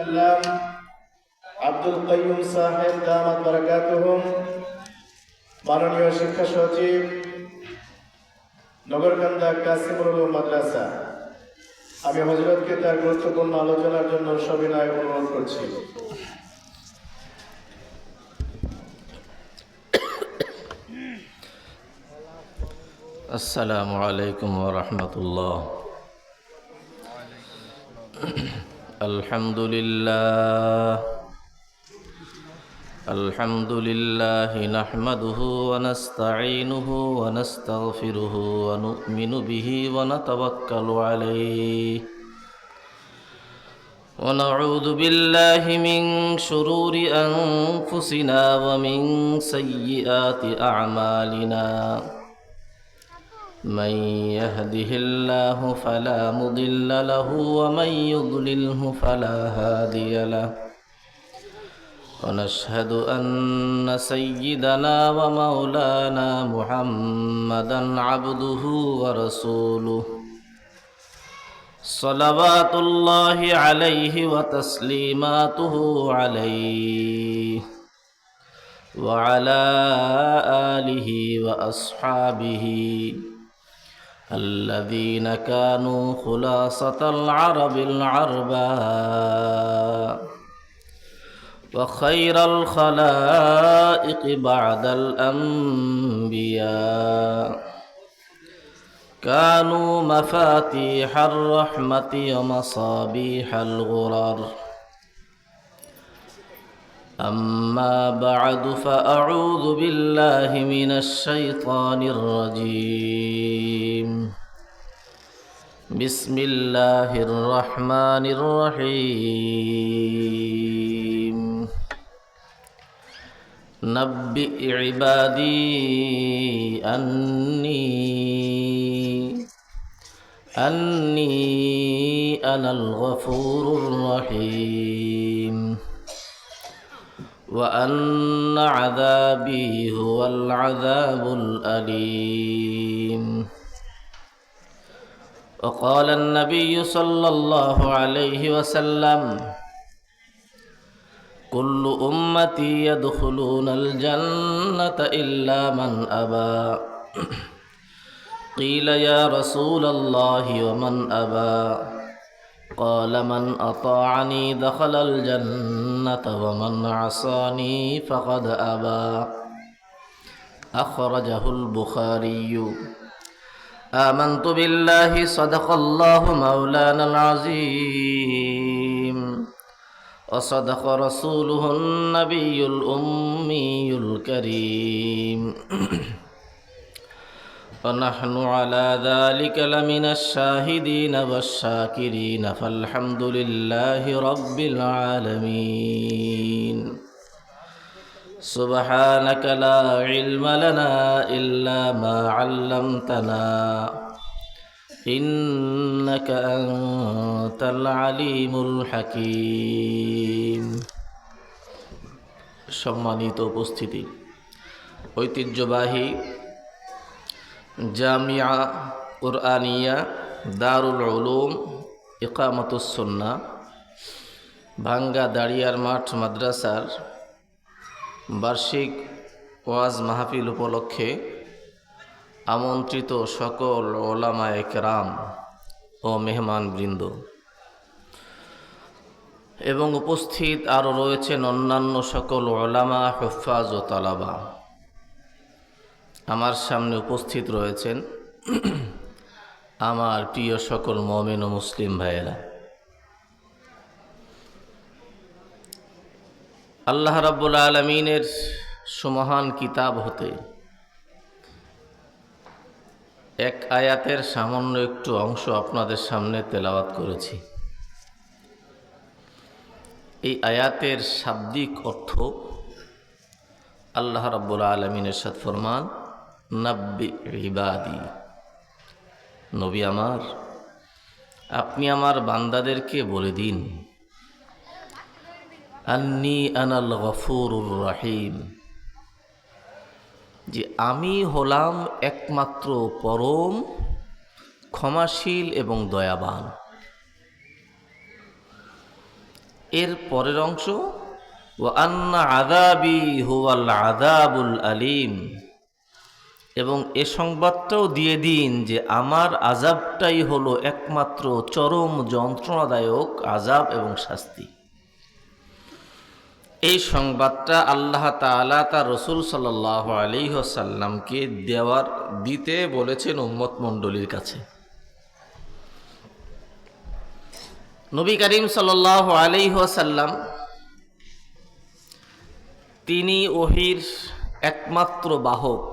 আল্লাহ আব্দুল কাইয়ুম সাহেব দামাত বারাকাতুহুম, মাননীয় শিক্ষা সচিব, নগরকান্দা কাসিমুল উলুম মাদ্রাসা, আমি হযরতকে তার গুরুত্বপূর্ণ আলোচনার জন্য সবিনয় অনুরোধ করছি। আসসালামু আলাইকুম ওয়া রাহমাতুল্লাহ। আলহামদুলিল্লাহ নাহমাদুহু ওয়া নাস্তাঈনুহু ওয়া নাস্তাগফিরুহু ওয়া নু'মিনু বিহি ওয়া নাতাওয়াক্কালু আলাইহি ওয়া নাউযু বিল্লাহি মিন শুরুরি আনফুসিনা ওয়া মিন সাইয়্যিআতি আ'মালিনা। من يهده الله فلا مضل له ومن يضلله فلا هادي له ونشهد أن سيدنا ومولانا محمدا عبده ورسوله صلوات الله عليه وتسليماته عليه وعلى آله وأصحابه الذين كانوا خلاصة العرب العرباء وخير الخلائق بعد الأنبياء كانوا مفاتيح الرحمة ومصابيح الغرر. أما بعد فأعوذ بالله من الشيطان الرجيم. بسم الله الرحمن الرحيم. نبئ عبادي أني أنا الغفور الرحيم وأن عذابي هو العذاب الأليم. وقال النبي صلى الله عليه وسلم: كل أمتي يدخلون الجنة إلا من أبى. قيل يا رسول الله ومن أبى؟ قال من أطاعني دخل الجنة ومن عصاني فقد أبى. أخرجه البخاري. آمنت بالله صدق الله مولانا العظيم وصدق رسوله النبي الأمي الكريم ونحن على ذلك لمن الشاهدين والشاكرين فالحمد لله رب العالمين. سبحانك لا علم لنا إلا ما علمتنا إنك أنت العليم الحكيم. সম্মানিত উপস্থিতি, ঐতিহ্যবাহী জামিয়া কুরআনিয়া দারুল উলুম ইকামাতুস সুন্নাহ ভাঙ্গা দাড়িয়ার মাঠ মাদ্রাসার বার্ষিক ওয়াজ মাহফিল উপলক্ষে আমন্ত্রিত সকল ওলামায়ে কেরাম ও মেহমানবৃন্দ এবং উপস্থিত আরও রয়েছেন অন্যান্য সকল ওলামা, হুফাজ ও তালাবা। আমার সামনে উপস্থিত রয়েছেন আমার প্রিয় সকল মুমিন ও মুসলিম ভাইয়েরা। আল্লাহ রাব্বুল আলামিনের সুমহান কিতাব হতে এক আয়াতের সামান্য একটু অংশ আপনাদের সামনে তেলাওয়াত করেছি। এই আয়াতের শাব্দিক অর্থ আল্লাহ রাব্বুল আলামিন ইরশাদ ফরমান, নাব্বি ইবাদি, নবী আমার, আপনি আমার বান্দাদেরকে বলে দিন, আন্নী আনাল গফুরুর রহিম, যে আমি হলাম একমাত্র পরম ক্ষমাশীল এবং দয়াবান। এর পরের অংশ ওয়া আন্না আযাবি হুয়াল আযাবুল আলীম, এবং এ সংবাদটাও দিয়ে দিন যে আমার আযাবটাই হলো একমাত্র চরম যন্ত্রণাদায়ক আযাব এবং শাস্তি। এই সংবাদটা আল্লাহ তাআলা তার রাসূল সাল্লাল্লাহু আলাইহি ওয়াসাল্লামকে দিতে বলেছেন উম্মত মণ্ডলীর কাছে। নবী করিম সাল্লাল্লাহু আলাইহি ওয়াসাল্লাম তিনি ওহীর একমাত্র বাহক,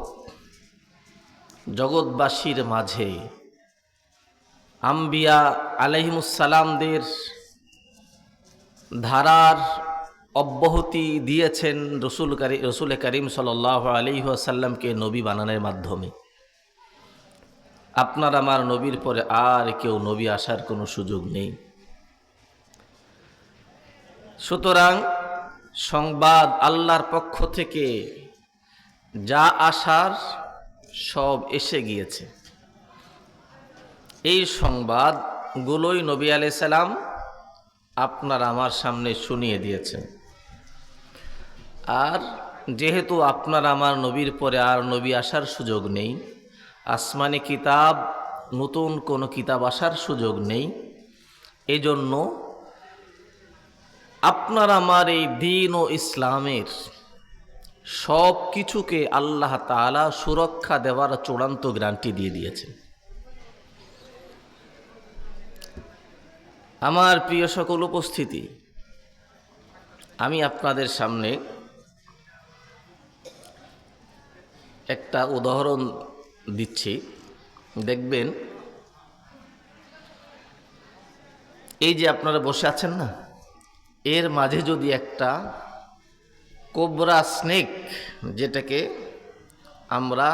জগৎবাসীর মাঝে আম্বিয়া আলাইহিমুসসালামদের ধারার অব্যাহতি দিয়েছেন রসুল করিম সাল্লাল্লাহু আলাইহি ওয়াসাল্লামকে নবী বানানোর মাধ্যমে। আপনার আমার নবীর পরে আর কেউ নবী আসার কোনো সুযোগ নেই। সুতরাং সংবাদ আল্লাহর পক্ষ থেকে যা আসার সব এসে গিয়েছে। এই সংবাদগুলোই নবী আলাইহিস সালাম আপনার আমার সামনে শুনিয়ে দিয়েছেন। আর যেহেতু আপনার আমার নবীর পরে আর নবী আসার সুযোগ নেই, আসমানি কিতাব নতুন কোনো কিতাব আসার সুযোগ নেই, এজন্য আপনার আমার এই দ্বীন ও ইসলামের সব কিছুকে আল্লাহ তাআলা সুরক্ষা দেওয়ার চূড়ান্ত গ্যারান্টি দিয়ে দিয়েছেন। আমার প্রিয় সকল উপস্থিতি, আমি আপনাদের সামনে একটা উদাহরণ দিচ্ছি, দেখবেন। এই যে আপনারা বসে আছেন না, এর মাঝে যদি একটা কোবরা স্নেক, যেটাকে আমরা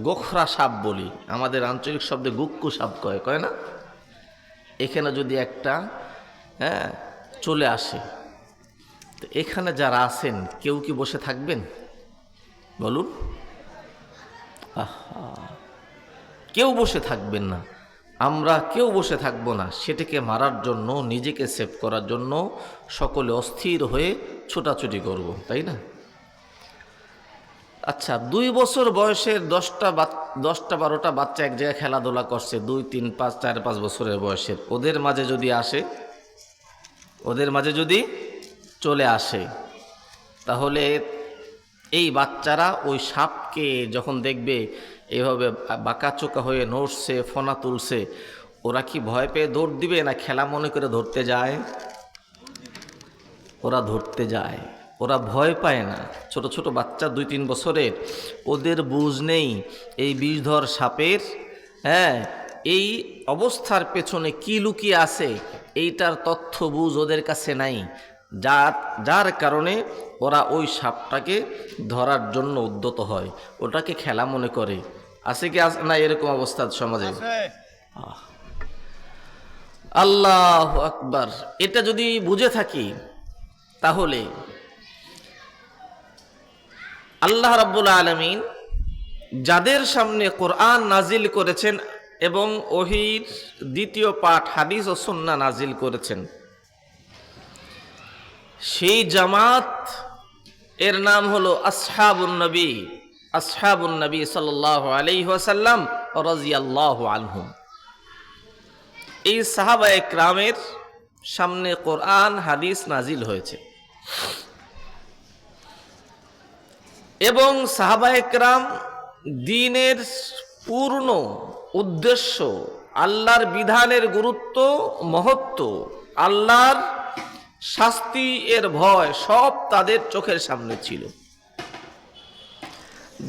গোখরা সাপ বলি, আমাদের আঞ্চলিক শব্দে গুক্কু সাপ কয় না, এখানে যদি একটা চলে আসে, তো এখানে যারা আছেন কেউ কি বসে থাকবেন? বলুন, কেউ বসে থাকবেন না। আমরা কেউ বসে থাকবো না। সেটাকে মারার জন্য, নিজেকে সেভ করার জন্য সকলে অস্থির হয়ে ছোটাছুটি করব, তাই না? আচ্ছা, 2 বছর বয়সের 10-12টা বাচ্চা এক জায়গায় খেলাধুলা করছে, 2, 3, 5, 4, 5 বছরের বয়সের, ওদের মাঝে যদি আসে, ওদের মাঝে যদি চলে আসে, তাহলে এই বাচ্চারা ওই সাপকে যখন দেখবে এভাবে বাঁকাচোকা হয়ে নড়ছে, ফনা তুলছে, ওরা কি ভয় পেয়ে দৌড় দিবে না খেলা মনে করে ধরতে যায়? ওরা ধরতে যায়, ওরা ভয় পায় না। ছোট ছোট বাচ্চা 2-3 বছরের, ওদের বুঝ নেই এই বিষধর সাপের এই অবস্থার পেছনে কি লুকিয়ে আছে, এইটার তথ্য বুঝ ওদের কাছে নাই। যার কারণে ওরা ওই সাপটাকে ধরার জন্য উদ্যত হয়, ওটাকে খেলা মনে করে। আছে কি না এরকম অবস্থা সমাজে? আল্লাহু আকবার। এটা যদি বুঝে থাকি, তাহলে আল্লাহ রাব্বুল আলামিন যাদের সামনে কোরআন নাজিল করেছেন এবং ওহীর দ্বিতীয় পাঠ হাদিস ও সুন্নাহ নাজিল করেছেন, সেই জামাত এর নাম হলো আসহাবুন নবী সাল্লাল্লাহু আলাইহি ওয়াসাল্লাম রাদিয়াল্লাহু আনহুম। এই সাহাবায়ে কেরামের সামনে কোরআন হাদিস নাজিল হয়েছে এবং সাহাবায়ে কেরাম দ্বীনের পূর্ণ উদ্দেশ্য, আল্লাহর বিধানের গুরুত্ব, মহত্ব, আল্লাহর শাস্তি এর ভয় সব তাদের চোখের সামনে ছিল।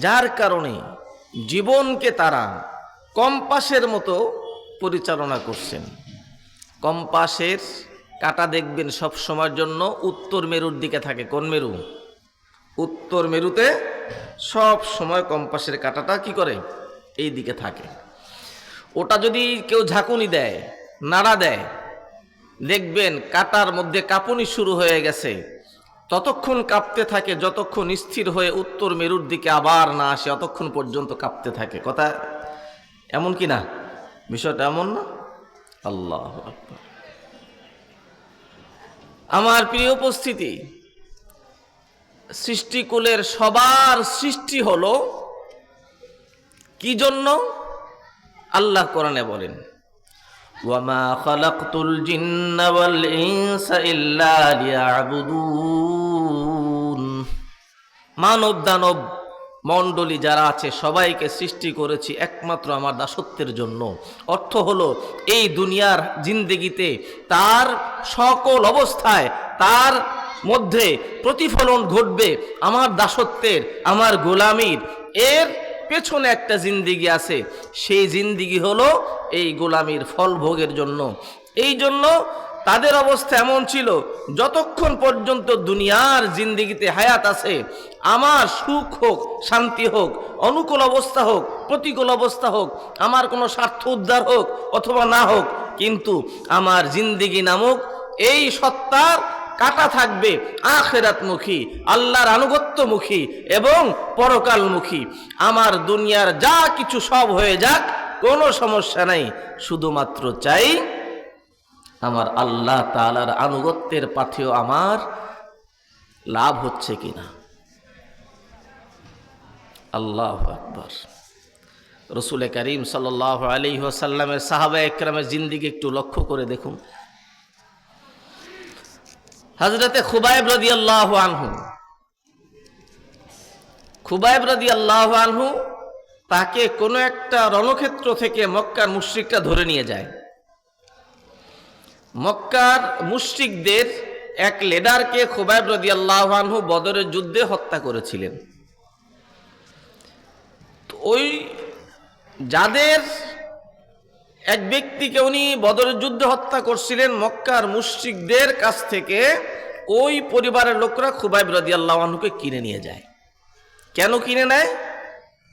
যার কারণে জীবনকে তারা কম্পাসের মতো পরিচালনা করছেন। কম্পাসের কাঁটা দেখবেন সব সময়ের জন্য উত্তর মেরুর দিকে থাকে। কোন মেরু? উত্তর মেরুতে সব সময় কম্পাসের কাঁটাটা কি করে? এই দিকে থাকে। ওটা যদি কেউ ঝাঁকুনি দেয়, নাড়া দেয়, দেখবেন কাঁটার মধ্যে কাঁপুনি শুরু হয়ে গেছে। ততক্ষণ কাঁপতে থাকে যতক্ষণ স্থির হয়ে উত্তর মেরুর দিকে আবার না আসে, অতক্ষণ পর্যন্ত কাঁপতে থাকে। কথা এমন কি না? বিষয়টা এমন না? আল্লাহু আকবার। আমার প্রিয় উপস্থিতি, সৃষ্টিকুলের সবার সৃষ্টি হলো কি জন্য? আল্লাহ কোরআনে বলেন, ওয়ামা খালাকতুল জিন্না ওয়াল ইনসা ইল্লা লিয়াবুদুন। মানব দানব মণ্ডলী যারা আছে সবাইকে সৃষ্টি করেছি একমাত্র আমার দাসত্বের জন্য। অর্থ হলো এই দুনিয়ার জিন্দেগিতে তার সকল অবস্থায় তার মধ্যে প্রতিফলন ঘটবে আমার দাসত্বের, আমার গোলামীর। এর পেছনে একটা জিন্দিগি আছে, সেই জিন্দিগি হলো এই গোলামীর ফল ভোগের জন্য। এই জন্য তাদের অবস্থা এমন ছিল, যতক্ষণ পর্যন্ত দুনিয়ার জিন্দিগিতে হায়াত আছে, আমার সুখ হোক, শান্তি হোক, অনুকূল অবস্থা হোক, প্রতিকূল অবস্থা হোক, আমার কোনো স্বার্থ উদ্ধার হোক অথবা না হোক, কিন্তু আমার জিন্দিগি নামক এই সত্তার কাটা থাকবে আখিরাতমুখী, আল্লাহর আনুগত্যমুখী এবং পরকালমুখী। আমার দুনিয়ার যা কিছু সব হয়ে যাক, কোনো সমস্যা নাই, শুধুমাত্র চাই আমার আল্লাহ তাআলার আনুগত্যের পাথেও আমার লাভ হচ্ছে কিনা। আল্লাহু আকবার। রাসূল করিম সাল্লাল্লাহু আলাইহি ওয়াসাল্লামের সাহাবায়ে কেরামের জিন্দেগি একটু লক্ষ্য করে দেখুন। হযরতে খুবাইব রাদিয়াল্লাহু আনহু, খুবাইব রাদিয়াল্লাহু আনহু তাকে কোনো একটা রণক্ষেত্র থেকে মক্কার মুশরিকরা ধরে নিয়ে যায়। মক্কার মুশরিকদের এক লিডারকে খুবাইব রাদিয়াল্লাহু আনহু বদরের যুদ্ধে হত্যা করেছিলেন। ওই যাদের এক ব্যক্তিকে উনি বদরের যুদ্ধে হত্যা করছিলেন, মক্কার মুশরিকদের কাছ থেকে ওই পরিবারের লোকরা খুবাইব রাদিয়াল্লাহু আনহুকে কিনে নিয়ে যায়। কেন কিনে নেয়?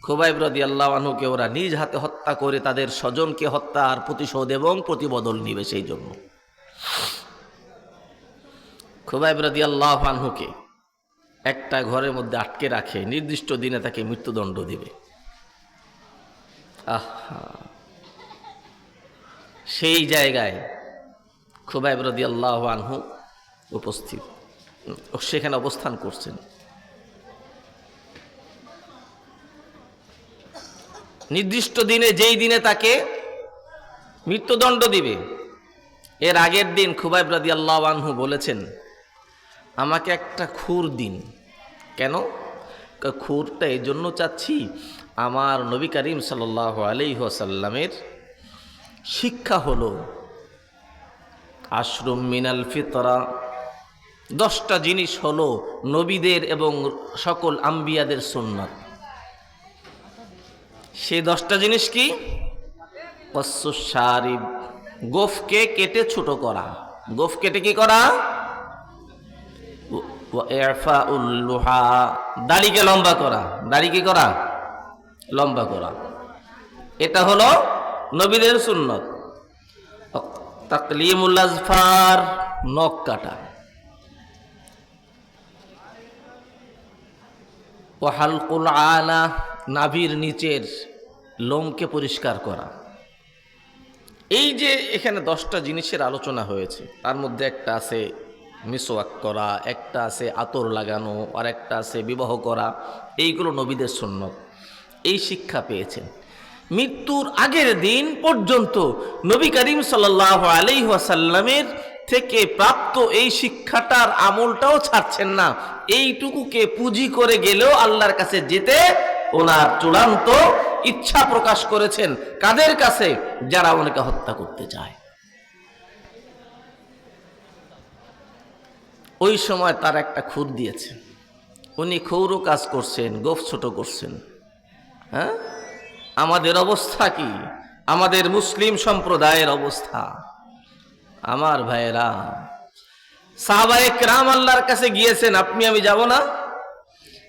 খুবাইব রাদিয়াল্লাহু আনহুকে ওরা নিজ হাতে হত্যা করে তাদের স্বজনকে হত্যার প্রতিশোধ এবং প্রতিবদল নিবে, সেই জন্য খুবাইব রাদিয়াল্লাহু আনহুকে একটা ঘরের মধ্যে আটকে রাখে, নির্দিষ্ট দিনে তাকে মৃত্যুদণ্ড দিবে। আহা, সেই জায়গায় খুবাইব রাদিয়াল্লাহু আনহু উপস্থিত, সেখানে অবস্থান করছেন। নির্দিষ্ট দিনে, যেই দিনে তাকে মৃত্যুদণ্ড দিবে, এর আগের দিন খুবাইব রাদিয়াল্লাহু আনহু বলেছেন, আমাকে একটা খুর দিন। কেন? খুরটা এই জন্য চাচ্ছি, আমার নবী করিম সাল্লাল্লাহু আলাইহি ওয়াসাল্লামের শিক্ষা হলো আশরুম মিনাল ফিতরা, 10টা জিনিস হলো নবীদের এবং সকল আম্বিয়াদের সুন্নাত। সেই 10টা জিনিস কি? কসসুস শারিব, গোফকে কেটে ছোট করা। গোফ কেটে কি করা? ইরফাউল লুহা, দাড়িকে লম্বা করা। দাড়ি কি করা? লম্বা করা। এটা হলো নবীদের সুন্নত। তাকলিমুল আজফার, নখ কাটা। ও হালকুল আনা, নাভির নিচের লোমকে পরিষ্কার করা। এই যে এখানে 10টা জিনিসের আলোচনা হয়েছে, তার মধ্যে একটা আছে মিসওয়াক করা, একটা আছে আতর লাগানো, আর একটা আছে বিবাহ করা। এইগুলো নবীদের সুন্নত। এই শিক্ষা পেয়েছেন। মৃত্যুর আগের দিন পর্যন্ত নবী করিম সাল্লাল্লাহু আলাইহি ওয়াসাল্লামের থেকে প্রাপ্ত এই শিক্ষাটার আমলটাও ছাড়ছেন না। এইটুকুকে পুঁজি করে গেলেও আল্লাহর কাছে যেতে ওনার চূড়ান্ত ইচ্ছা প্রকাশ করেছেন। কাদের কাছে? যারা ওনাকে হত্যা করতে চায়। ওই সময় তার একটা খুর দিয়েছেন, উনি ক্ষৌর কাজ করছেন, গোফ ছোট করছেন। হ্যাঁ, আমাদের অবস্থা কি? আমাদের মুসলিম সম্প্রদায়ের অবস্থা, আমার ভাইয়েরা, সাহাবায়ে কেরাম আল্লাহর কাছে গিয়েছেন, আপনি আমি যাব না?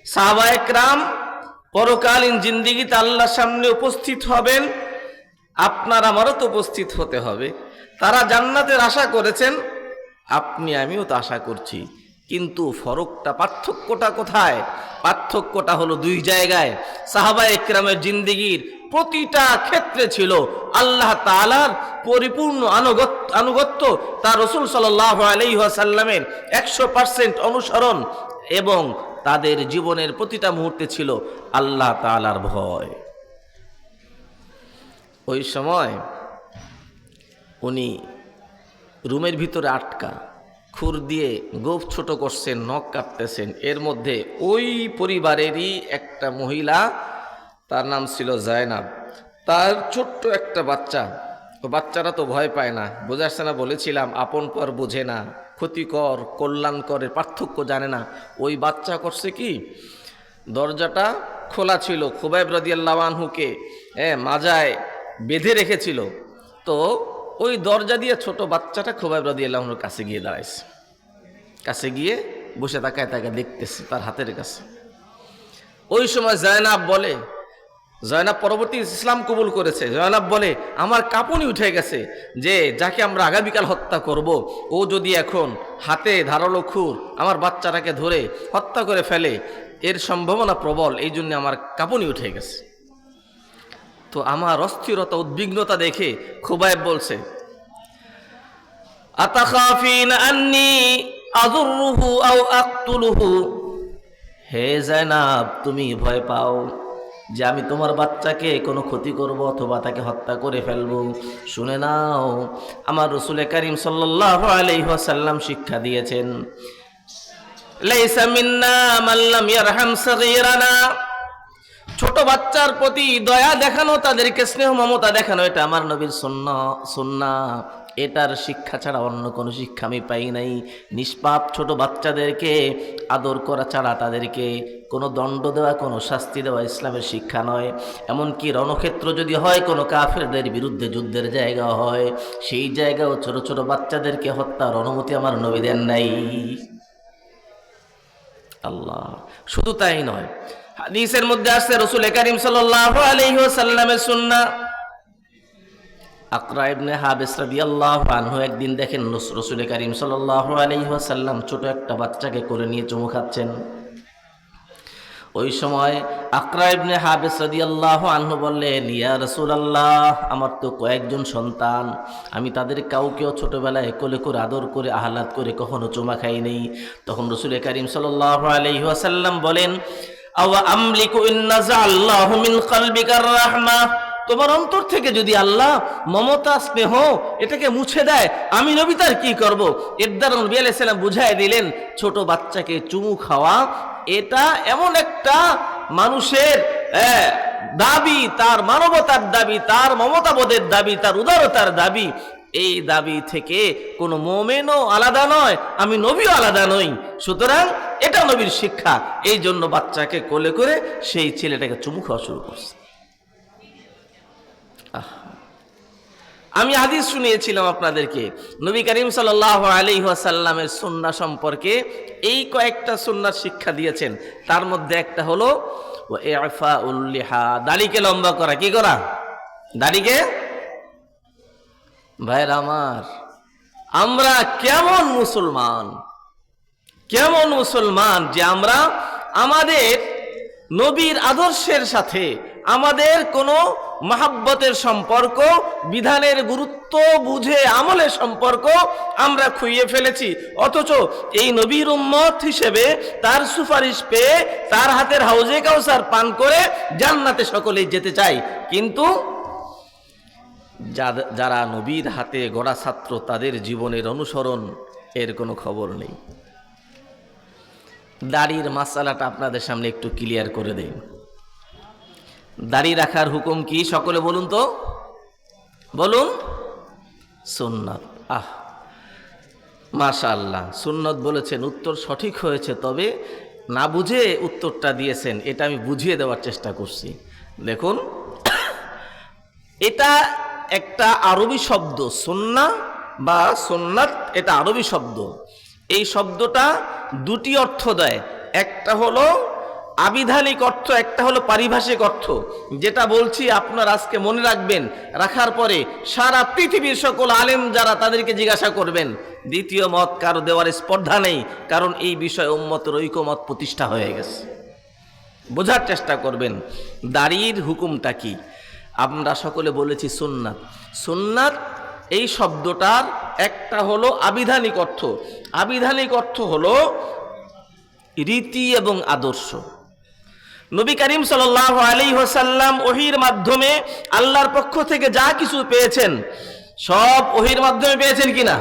সাহাবায়ে কেরাম পরকালীন জিন্দেগিতে আল্লাহর সামনে উপস্থিত হবেন, আপনার আমারও তো উপস্থিত হতে হবে। তারা জান্নাতের আশা করেছেন, আপনি আমিও তো আশা করছি, কিন্তু পার্থক্যটা কোথায়? পার্থক্যটা হলো দুই জায়গায়। সাহাবা একরামের জিন্দেগির প্রতিটা ক্ষেত্রে ছিল আল্লাহ তাআলার পরিপূর্ণ আনুগত্য, তার রাসূল সাল্লাল্লাহু আলাইহি ওয়াসাল্লামের 100% অনুসরণ, এবং তাদের জীবনের প্রতিটা মুহূর্তে ছিল আল্লাহ তাআলার ভয়। ওই সময় উনি রুমের ভিতরে আটকা, খুর দিয়ে গোঁফ ছোট করছেন, নখ কাটতেছেন। এর মধ্যে ওই পরিবারেরই একটা মহিলা, তার নাম ছিল জায়নাব, তার ছোট্ট একটা বাচ্চা। ও বাচ্চারা তো ভয় পায় না, বোঝাচ্ছে না, বলেছিলাম আপন পর বোঝে না, ক্ষতিকর কল্যাণকরের পার্থক্য জানে না। ওই বাচ্চা করছে কি, দরজাটা খোলা ছিল, খুবাইব রাদিয়াল্লাহু আনহুকে মাজায় বেঁধে রেখেছিল। তো ওই দরজা দিয়ে ছোট বাচ্চাটা খুবাইব রাদিয়াল্লাহু আনহুর কাছে গিয়ে দাঁড়াইছে, কাছে গিয়ে বসে তাকায় দেখতেছে তার হাতের কাছে। ওই সময় জয়নাব পরবর্তী ইসলাম কবুল করেছে। জয়নাব বলে, আমার কাঁপুনি উঠে গেছে যে যাকে আমরা আগামীকাল হত্যা করব, ও যদি এখন হাতে ধারালো খুর আমার বাচ্চাটাকে ধরে হত্যা করে ফেলে, এর সম্ভাবনা প্রবল, এই জন্য আমার কাঁপুনি উঠে গেছে। তো আমার অস্থিরতা উদ্বিগ্নতা দেখে খুবাইব বলছে, আতাখাফিনা আন্নী আযুররুহু আও আকতুলুহু, হে জায়নাব তুমি ভয় পাও যে আমি তোমার বাচ্চাকে কোনো ক্ষতি করব অথবা তাকে হত্যা করে ফেলবো? শুনে নাও, আমার রাসূল কারীম সাল্লাল্লাহু আলাইহি ওয়াসাল্লাম শিক্ষা দিয়েছেন, লাইসা মিন্না মান লাম ইয়ারহাম সাগীরানা, ছোট বাচ্চার প্রতি দয়া দেখানো, তাদেরকে স্নেহ মমতা দেখানো, এটা আমার নবীর সুন্নাহ। এটার শিক্ষা ছাড়া অন্য কোনো শিক্ষা আমি পাই নাই। নিষ্পাপ ছোট বাচ্চাদেরকে আদর করা ছাড়া তাদেরকে কোনো দণ্ড দেওয়া, কোনো শাস্তি দেওয়া ইসলামের শিক্ষা নয়। এমনকি রণক্ষেত্র যদি হয়, কোনো কাফেরদের বিরুদ্ধে যুদ্ধের জায়গা হয়, সেই জায়গাও ছোট ছোট বাচ্চাদেরকে হত্যার অনুমতি আমার নবী দেন নাই। আল্লাহ, শুধু তাই নয়, হাদিসের মধ্যে আসছে রাসূল কারীম সাল্লাল্লাহু আলাইহি ওয়াসাল্লামের সুন্নাহ। আকরা ইবনে হাবিস রাদিয়াল্লাহু আনহু একদিন দেখেন রাসূল কারীম সাল্লাল্লাহু আলাইহি ওয়াসাল্লাম ছোট একটা বাচ্চাকে কোলে নিয়ে চুমু খাচ্ছেন। ওই সময় আকরা ইবনে হাবিস রাদিয়াল্লাহু আনহু বললেন, ইয়া রাসূলুল্লাহ, আমার তো কয়েকজন সন্তান, আমি তাদের কাউকেও ছোটবেলায় কোলে করে আদর করে আহ্লাদ করে কখনো চুমা খাই নাই। তখন রাসূল কারীম সাল্লাল্লাহু আলাইহি ওয়াসাল্লাম বলেন, আওয়া আমলিকু ইন্নাজাল্লাহু মিন কলবিকার রাহমা, তোমার অন্তর থেকে যদি আল্লাহ মমতা স্নেহ এটাকে মুছে দেয়, আমি নবী তার কি করব? এর দ্বারা নবী আলাইহিস সালাম বুঝাই দিলেন, ছোট বাচ্চাকে চুমু খাওয়া এটা এমন একটা মানুষের দাবি, তার মানবতার দাবি, তার মমতাবোধের দাবি, তার উদারতার দাবি। এই দাবি থেকে কোনো মুমিনও আলাদা নয়, আমি নবীও আলাদা নই। সুতরাং এটা নবীর শিক্ষা। এই জন্য বাচ্চাকে কোলে করে সেই ছেলেটাকে চুমু খাওয়া শুরু করছে। আমি হাদিস শুনিয়েছিলাম আপনাদেরকে, নবী করিম সাল্লাল্লাহু আলাইহি ওয়াসাল্লামের সুন্নাহ সম্পর্কে এই কয়েকটা সুন্নাহর শিক্ষা দিয়েছেন। তার মধ্যে একটা হলো ইফাউল লিহা, দাড়িকে লম্বা করা। কি করা? দাড়িকে। ভাইরা আমার, আমরা কেমন মুসলমান যে আমরা আমাদের নবীর আদর্শের সাথে আমাদের কোনো মহাব্বতের সম্পর্ক, বিধানের গুরুত্ব বুঝে আমলের সম্পর্ক আমরা খুইয়ে ফেলেছি। অথচ এই নবীর উম্মত হিসেবে তার সুপারিশ পেয়ে তার হাতের হাউজে কাউসার পান করে জান্নাতে সকলেই যেতে চাই, কিন্তু যারা নবীর হাতে গড়া ছাত্র তাদের জীবনের অনুসরণ এর কোনো খবর নেই। দাড়ির মাসালাটা আপনাদের সামনে একটু ক্লিয়ার করে দেই। দাড়ি রাখার হুকুম কি? সকলে বলুন তো, বলুন। সুন্নাত। মাশাআল্লাহ, সুন্নাত বলেছেন, উত্তর সঠিক হয়েছে। তবে না বুঝে উত্তরটা দিয়েছেন, এটা আমি বুঝিয়ে দেওয়ার চেষ্টা করছি। দেখুন, এটা একটা আরবি শব্দ, সুন্নাহ বা সুন্নাত, এটা আরবি শব্দ। এই শব্দটা দুটি অর্থ দেয়, একটা হলো আবিধানিক অর্থ, একটা হলো পারিভাষিক অর্থ। যেটা বলছি আপনার আজকে মনে রাখবেন, রাখার পরে সারা পৃথিবীর সকল আলেম যারা, তাদেরকে জিজ্ঞাসা করবেন দ্বিতীয় মত কারো দেওয়ার স্পর্ধা নেই, কারণ এই বিষয়ে উম্মতের ঐকমত প্রতিষ্ঠা হয়ে গেছে। বোঝার চেষ্টা করবেন দাড়ির হুকুমটা কি। আমরা সকলে বলেছি সুন্নাত। সুন্নাত এই শব্দটার একটা হলো আবিধানিক অর্থ। আবিধানিক অর্থ হলো রীতি এবং আদর্শ। নবী করিম সাল্লাল্লাহু আলাইহি ওয়াসাল্লাম ওহীর মাধ্যমে আল্লাহর পক্ষ থেকে যা কিছু পেয়েছেন সব ওহীর মাধ্যমে পেয়েছেন কিনা?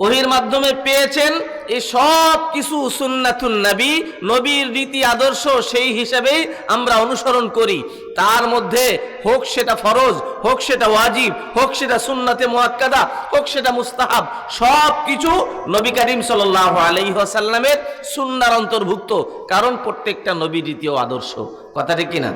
ওহীর মাধ্যমে পেয়েছেন। এই সব কিছু সুন্নাতুন নবী, নবীর রীতি আদর্শ, সেই হিসাবেই আমরা অনুসরণ করি। তার মধ্যে হোক সেটা ফরজ, হোক সেটা ওয়াজিব, হোক সেটা সুন্নাতে মুআক্কাদা, হোক সেটা মুস্তাহাব, সব কিছু নবী করিম সাল্লাল্লাহু আলাইহি ওয়াসাল্লামের সুন্নার অন্তর্ভুক্ত, কারণ প্রত্যেকটা নবীর রীতি ও আদর্শ। কথা ঠিক কিনা?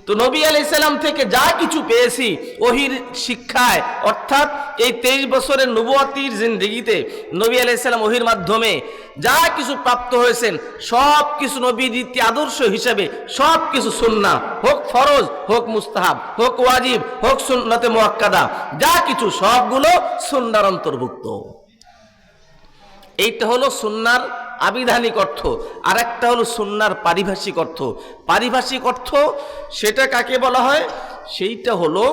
তো নবী আলাইহিস সালাম থেকে যা কিছু পেয়েছি ওহীর শিক্ষায়, অর্থাৎ এই 23 বছরের নবুয়তির জিন্দেগিতে নবী আলাইহিস সালাম ওহীর মাধ্যমে যা কিছু প্রাপ্ত হয়েছেন সব কিছু নবীর রীতি আদর্শ হিসেবে, সব কিছু সুন্নাহ, হোক ফরজ, হোক মুস্তাহাব, হোক ওয়াজিব, হোক সুন্নাতে মুআক্কাদা, যা কিছু সবগুলো সুন্নাহর অন্তর্ভুক্ত। এইটা হলো সুন্নাহর আবিধানিক অর্থ। আর একটা হলো সুন্নাহর পারিভাষিক অর্থ। পারিভাষিক অর্থ সেটা কাকে বলা হয়? সেইটা হলো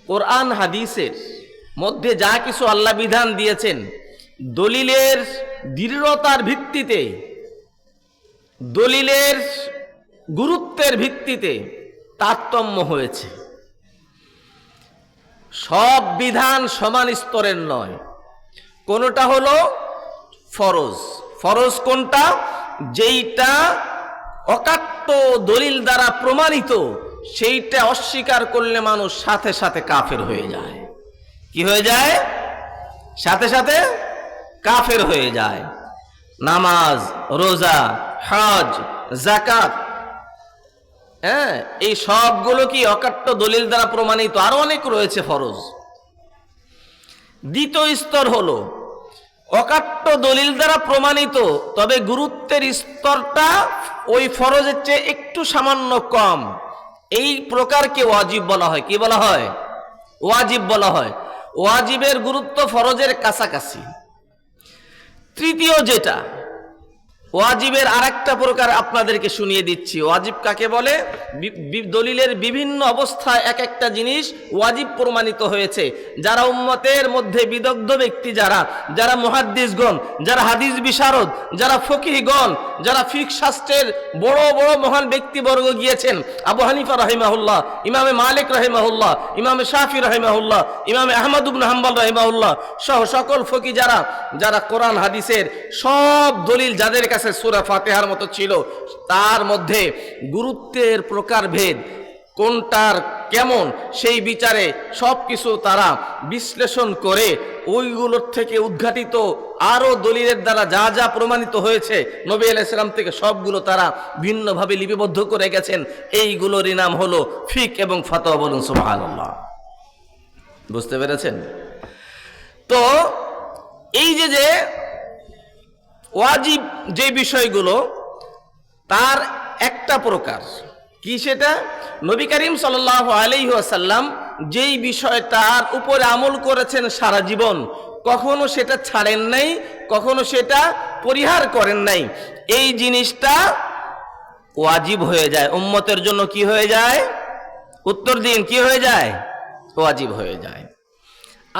কোরআন হাদিসের মধ্যে যা কিছু আল্লাহ বিধান দিয়েছেন, দলিলের দৃঢ়তার ভিত্তিতে, দলিলের গুরুত্বের ভিত্তিতে তারতম্য হয়েছে। সব বিধান সমান স্তরের নয়। কোনটা হলো ফরজ। ফরজ কোনটা? যেইটা অকাট্য দলিল দ্বারা প্রমাণিত, সেইটা অস্বীকার করলে মানুষ সাথে সাথে কাফের হয়ে যায়। কি হয়ে যায়? সাথে সাথে কাফের হয়ে যায়। নামাজ, রোজা, হজ, যাকাত, হ্যাঁ, এই সবগুলো কি অকাট্য দলিল দ্বারা প্রমাণিত? আরো অনেক রয়েছে ফরজ। দ্বিতীয় স্তর হলো অকাট্য দলিল দ্বারা প্রমাণিত, তবে গুরুত্বের স্তরটা ওই ফরজের চেয়ে একটু সামান্য কম। এই প্রকারকে ওয়াজিব বলা হয়। কি বলা হয়? ওয়াজিব বলা হয়। ওয়াজিবের গুরুত্ব ফরজের কাছাকাছি। তৃতীয় যেটা ওয়াজিবের আরেকটা প্রকার আপনাদেরকে শুনিয়ে দিচ্ছি। ওয়াজিব কাকে বলে? দলিলের বিভিন্ন অবস্থায় এক একটা জিনিস ওয়াজিব প্রমাণিত হয়েছে। যারা উম্মতের মধ্যে বিদগ্ধ ব্যক্তি, যারা মুহাদ্দিসগণ, যারা হাদিস বিশারদ, যারা ফকিহগণ, যারা ফিকহ শাস্ত্রের বড় বড় মহান ব্যক্তিবর্গ গিয়েছেন, আবু হানিফা রাহিমাহুল্লাহ, ইমামে মালিক রাহিমাহুল্লাহ, ইমামে শাফি রাহিমাহুল্লাহ, ইমামে আহমদ ইবনে হাম্বল রাহিমাহুল্লাহ সহ সকল ফকিহ যারা কোরআন হাদিসের সব দলিল যাদের কাছে সূরা ফাতিহার মতো ছিল, তার মধ্যে গুরুত্বের প্রকারভেদ কোনটার কেমন সেই বিচারে সবকিছু তারা বিশ্লেষণ করে ওইগুলোর থেকে উদ্ঘাটিত আরো দলিলের দ্বারা যা যা প্রমাণিত হয়েছে নবী আলাইহিস সালাম থেকে, সবগুলো তারা ভিন্নভাবে লিপিবদ্ধ করে গেছেন। এইগুলোরই নাম হলো ফিকহ এবং ফতোয়া। বলুন সুবহানাল্লাহ। বুঝতে পেরেছেন? তো এই যে ওয়াজিব যে বিষয়গুলো, তার একটা প্রকার কি? সেটা নবী করিম সাল্লাল্লাহু আলাইহি ওয়াসাল্লাম যেই বিষয়টার উপরে আমল করেছেন সারা জীবন, কখনো সেটা ছাড়েন নাই, কখনো সেটা পরিহার করেন নাই। এই জিনিসটা ওয়াজিব হয়ে যায় উম্মতের জন্য। কি হয়ে যায়? উত্তর দিন। কি হয়ে যায়? ওয়াজিব হয়ে যায়।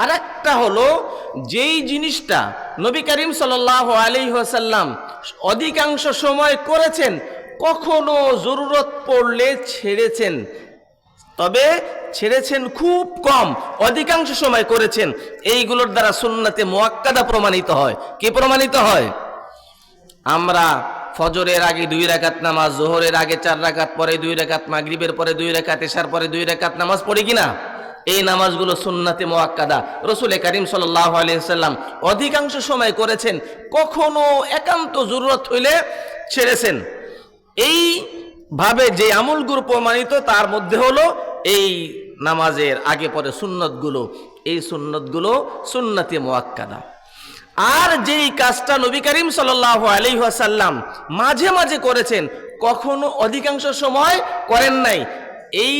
আর একটা হলো যেই জিনিসটা নবী করিম সাল্লাল্লাহু আলাইহি ওয়াসাল্লাম অধিকাংশ সময় করেছেন, কখনো জরুরত পড়লে ছেড়েছেন, তবে ছেড়েছেন খুব কম, অধিকাংশ সময় করেছেন। এইগুলোর দ্বারা সুন্নাতে মুআক্কাদা প্রমাণিত হয়। কি প্রমাণিত হয়? আমরা ফজরের আগে 2 রাকাত নামাজ, যোহরের আগে 4 রাকাত, পরে 2 রাকাত, মাগরিবের পরে 2 রাকাত, এশার পরে 2 রাকাত নামাজ পড়ি কিনা? এই নামাজগুলো সুন্নাতে মুআক্কাদা রাসূল করিম সাল্লাল্লাহু আলাইহি ওয়াসাল্লাম অধিকাংশ সময় করেছেন, কখনো একান্ত জরুরত হইলে ছেড়েছেন। এই ভাবে যে আমলগুলো প্রমাণিত, তার মধ্যে হলো এই নামাজের আগে পরে সুন্নতগুলো। এই সুন্নতগুলো সুন্নাতে মুআক্কাদা। আর যেই কাজটা নবী করিম সাল্লাল্লাহু আলাইহি ওয়াসাল্লাম মাঝে মাঝে করেছেন, কখনো অধিকাংশ সময় করেন নাই, এই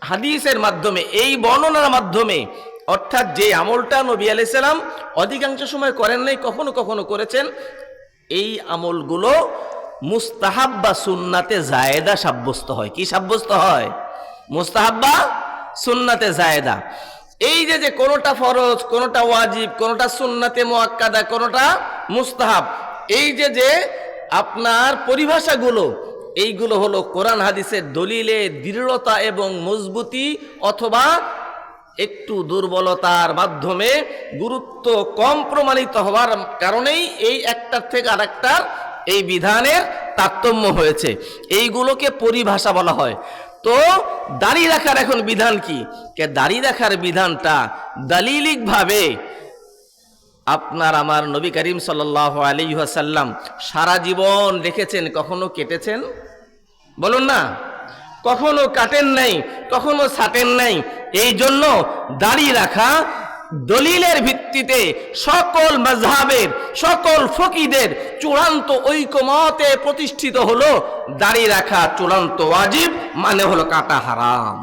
হাদিসের মাধ্যমে, এই বর্ণনার মাধ্যমে অর্থাৎ যে আমলটা নবী আলাইহিস সালাম অধিকাংশ সময় করেন নাই, কখনো কখনো করেছেন, এই আমলগুলো মুস্তাহাব বা সুন্নাতে জায়েদা সাব্যস্ত হয়। কি সাব্যস্ত হয়? মুস্তাহাব বা সুন্নাতে জায়েদা। এই যে কোনোটা ফরজ, কোনোটা ওয়াজিব, কোনোটা সুন্নাতে মুআক্কাদা, কোনোটা মুস্তাহাব, এই যে আপনার পরিভাষাগুলো, এইগুলো হলো কোরআন হাদিসের দলিলে দৃঢ়তা এবং মজবুতি অথবা একটু দুর্বলতার মাধ্যমে গুরুত্ব কম প্রমাণিত হওয়ার কারণেই এই একটার থেকে আরেকটার এই বিধানের তারতম্য হয়েছে। এইগুলোকে পরিভাষা বলা হয়। তো দাড়ি রাখার এখন বিধান কি? দাড়ি রাখার বিধানটা দালিলিকভাবে আপনার আমার নবী করিম সাল্লাল্লাহু আলাইহি ওয়াসাল্লাম সারা জীবন রেখেছেন, কখনো কেটেছেন? বলুন না। কখনো কাটেন নাই, কখনো ছাটেন নাই। এই জন্য দাড়ি রাখা দলিলের ভিত্তিতে সকল মাযহাবের সকল ফকিহদের চূড়ান্ত ঐকমতে প্রতিষ্ঠিত হলো দাড়ি রাখা চূড়ান্ত ওয়াজিব, মানে হলো কাটা হারাম।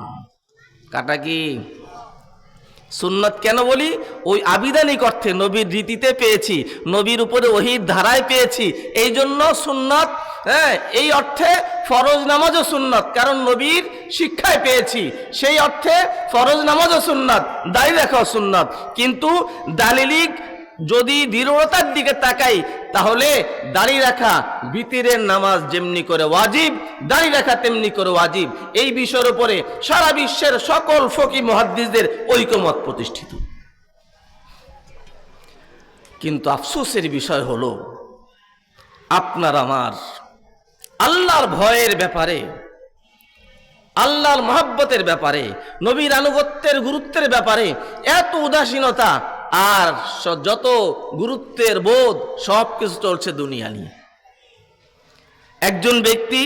কাটা কি সুন্নত কেন বলি? ওই আবিধানিক অর্থে নবীর রীতিতে পেয়েছি, নবীর উপরে ওহীর ধারায় পেয়েছি, এই জন্য সুন্নত। হ্যাঁ, এই অর্থে ফরজ নামাজও সুন্নত, কারণ নবীর শিক্ষায় পেয়েছি, সেই অর্থে ফরজ নামাজও সুন্নত, দাড়ি রাখাও সুন্নত। কিন্তু দালিলিক যদি দৃঢ়তার দিকে তাকাই, তাহলে দাড়ি রাখা বিতিরের নামাজ যেমনি করে ওয়াজিব, দাড়ি রাখা তেমনি করে ওয়াজিব। এই বিষয়ের উপরে সারা বিশ্বের সকল ফকিহ মুহাদ্দিসদের ঐকমত প্রতিষ্ঠিত। কিন্তু আফসোসের বিষয় হলো, আপনার আমার আল্লাহর ভয়ের ব্যাপারে, আল্লাহর মহব্বতের ব্যাপারে, নবীর আনুগত্যের গুরুত্বের ব্যাপারে এত উদাসীনতা, আর যত গুরুত্বের বোধ সব কিছু চলছে দুনিয়া নিয়ে। একজন ব্যক্তি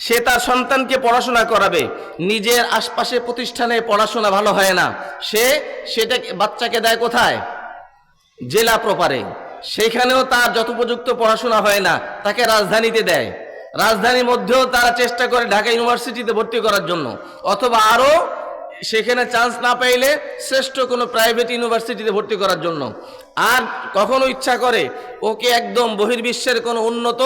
সে তার সন্তানকে পড়াশোনা করাবে, নিজের আশপাশে প্রতিষ্ঠানে পড়াশোনা ভালো হয় না, সেটা বাচ্চাকে দেয় কোথায়? জেলা প্রপারে। সেখানেও তার যথোপযুক্ত পড়াশোনা হয় না, তাকে রাজধানীতে দেয়। রাজধানীর মধ্যেও তারা চেষ্টা করে ঢাকা ইউনিভার্সিটিতে ভর্তি করার জন্য, অথবা আরও সেখানে চান্স না পাইলে শ্রেষ্ঠ কোনো প্রাইভেট ইউনিভার্সিটিতে ভর্তি করার জন্য। আর কখনো ইচ্ছা করে ওকে একদম বহির্বিশ্বের কোনো উন্নত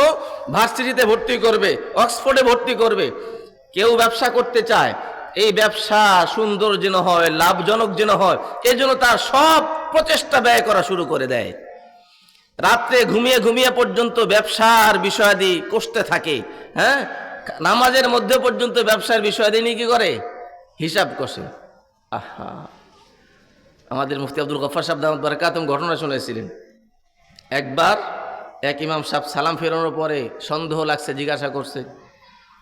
ভার্সিটিতে ভর্তি করবে, অক্সফোর্ডে ভর্তি করবে। কেউ ব্যবসা করতে চায়, এই ব্যবসা সুন্দর যেন হয়, লাভজনক যেন হয়, এই জন্য তার সব প্রচেষ্টা ব্যয় করা শুরু করে দেয়। রাত্রে ঘুমিয়ে ঘুমিয়ে পর্যন্ত ব্যবসার বিষয়াদি কষতে থাকে। হ্যাঁ, নামাজের মধ্যে পর্যন্ত ব্যবসার বিষয়াদি নিয়ে কি করে? হিসাব কষে। আহা, আমাদের মুফতি আব্দুল গফফার সাহেব দামাত বারাকাতুহুম ঘটনা শুনেছিলেন। একবার এক ইমাম সাহেব সালাম ফেরানোর পরে সন্দেহ লাগছে, জিজ্ঞাসা করছে,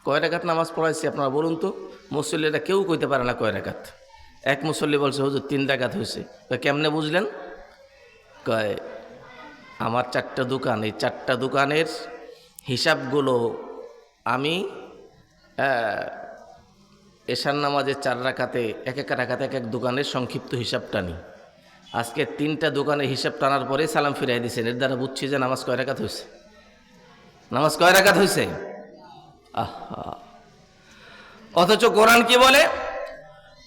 কয় রাকাত নামাজ পড়াইছি আপনারা বলুন তো? মুসল্লিরা কেউ কইতে পারে না কয় রাকাত। এক মুসল্লি বলছে, হুজুর 3 রাকাত হয়েছে। কেমনে বুঝলেন? কয়, আমার 4টা দোকান, এই 4টা দোকানের হিসাবগুলো আমি এশার নামাজের 4 রাকাতে এক রাকাতে এক দোকানের সংক্ষিপ্ত হিসাব টানি। আজকে 3টা দোকানের হিসাব টানার পরে সালাম ফিরাই দিয়েছেন। এর দ্বারা বুঝছি যে নামাজ কয় রাকাত হয়েছে। নামাজ কয় রাকাত হয়েছে? আহা, অথচ কোরআন কি বলে?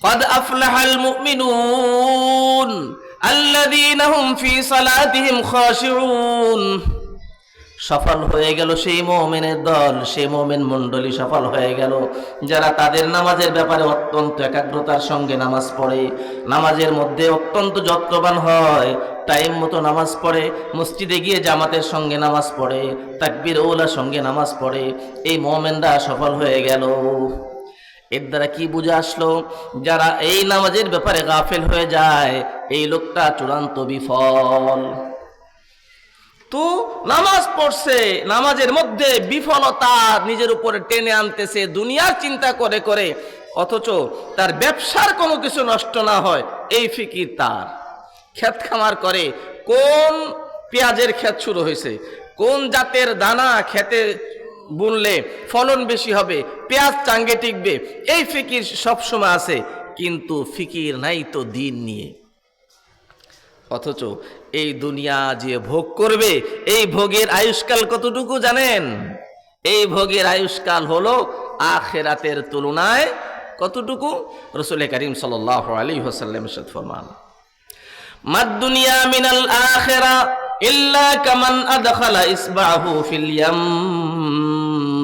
قد أفلح المؤمنون الذين هم في صلاتهم خاشعون। সফল হয়ে গেল সেই মুমিনের দল, সেই মুমিন মণ্ডলী সফল হয়ে গেল যারা তাদের নামাজের ব্যাপারে অত্যন্ত একাগ্রতার সঙ্গে নামাজ পড়ে, নামাজের মধ্যে অত্যন্ত যত্নবান হয়, টাইম মতো নামাজ পড়ে, মসজিদে গিয়ে জামাতের সঙ্গে নামাজ পড়ে, তাকবীর ওলার সঙ্গে নামাজ পড়ে। এই মুমিনরা সফল হয়ে গেল। এর দ্বারা কি বুঝে আসলো? যারা এই নামাজের ব্যাপারে গাফেল হয়ে যায়, এই লোকটা চূড়ান্ত বিফল। তো নামাজ পড়ছে, নামাজের মধ্যে বিফলতা নিজের উপরে টেনে আনতেছে দুনিয়ার চিন্তা করে করে, অথচ তার ব্যবসার কোনো কিছু নষ্ট না হয় এই ফিকির তার। ক্ষেত খামার করে, কোন পেঁয়াজের ক্ষেত শুরু হয়েছে, কোন জাতের দানা খেতে বুনলে ফলন বেশি হবে, পেঁয়াজ চাঙ্গে টিকবে, এই ফিকির সবসময় আছে। কিন্তু ফিকির নাই তো দিন নিয়ে। অথচ এই দুনিয়া যে ভোগ করবে, এই ভোগের আয়ুষ্কাল কতটুকু জানেন? এই ভোগের আয়ুষ্কাল হলো আখিরাতের তুলনায় কতটুকু? রাসূল করিম সাল্লাল্লাহু আলাইহি ওয়াসাল্লাম ইরশাদ ফরমান, মাদ দুনিয়া মিনাল আখিরা ইল্লা কামান আদখালা ইসবাহু ফিল ইয়াম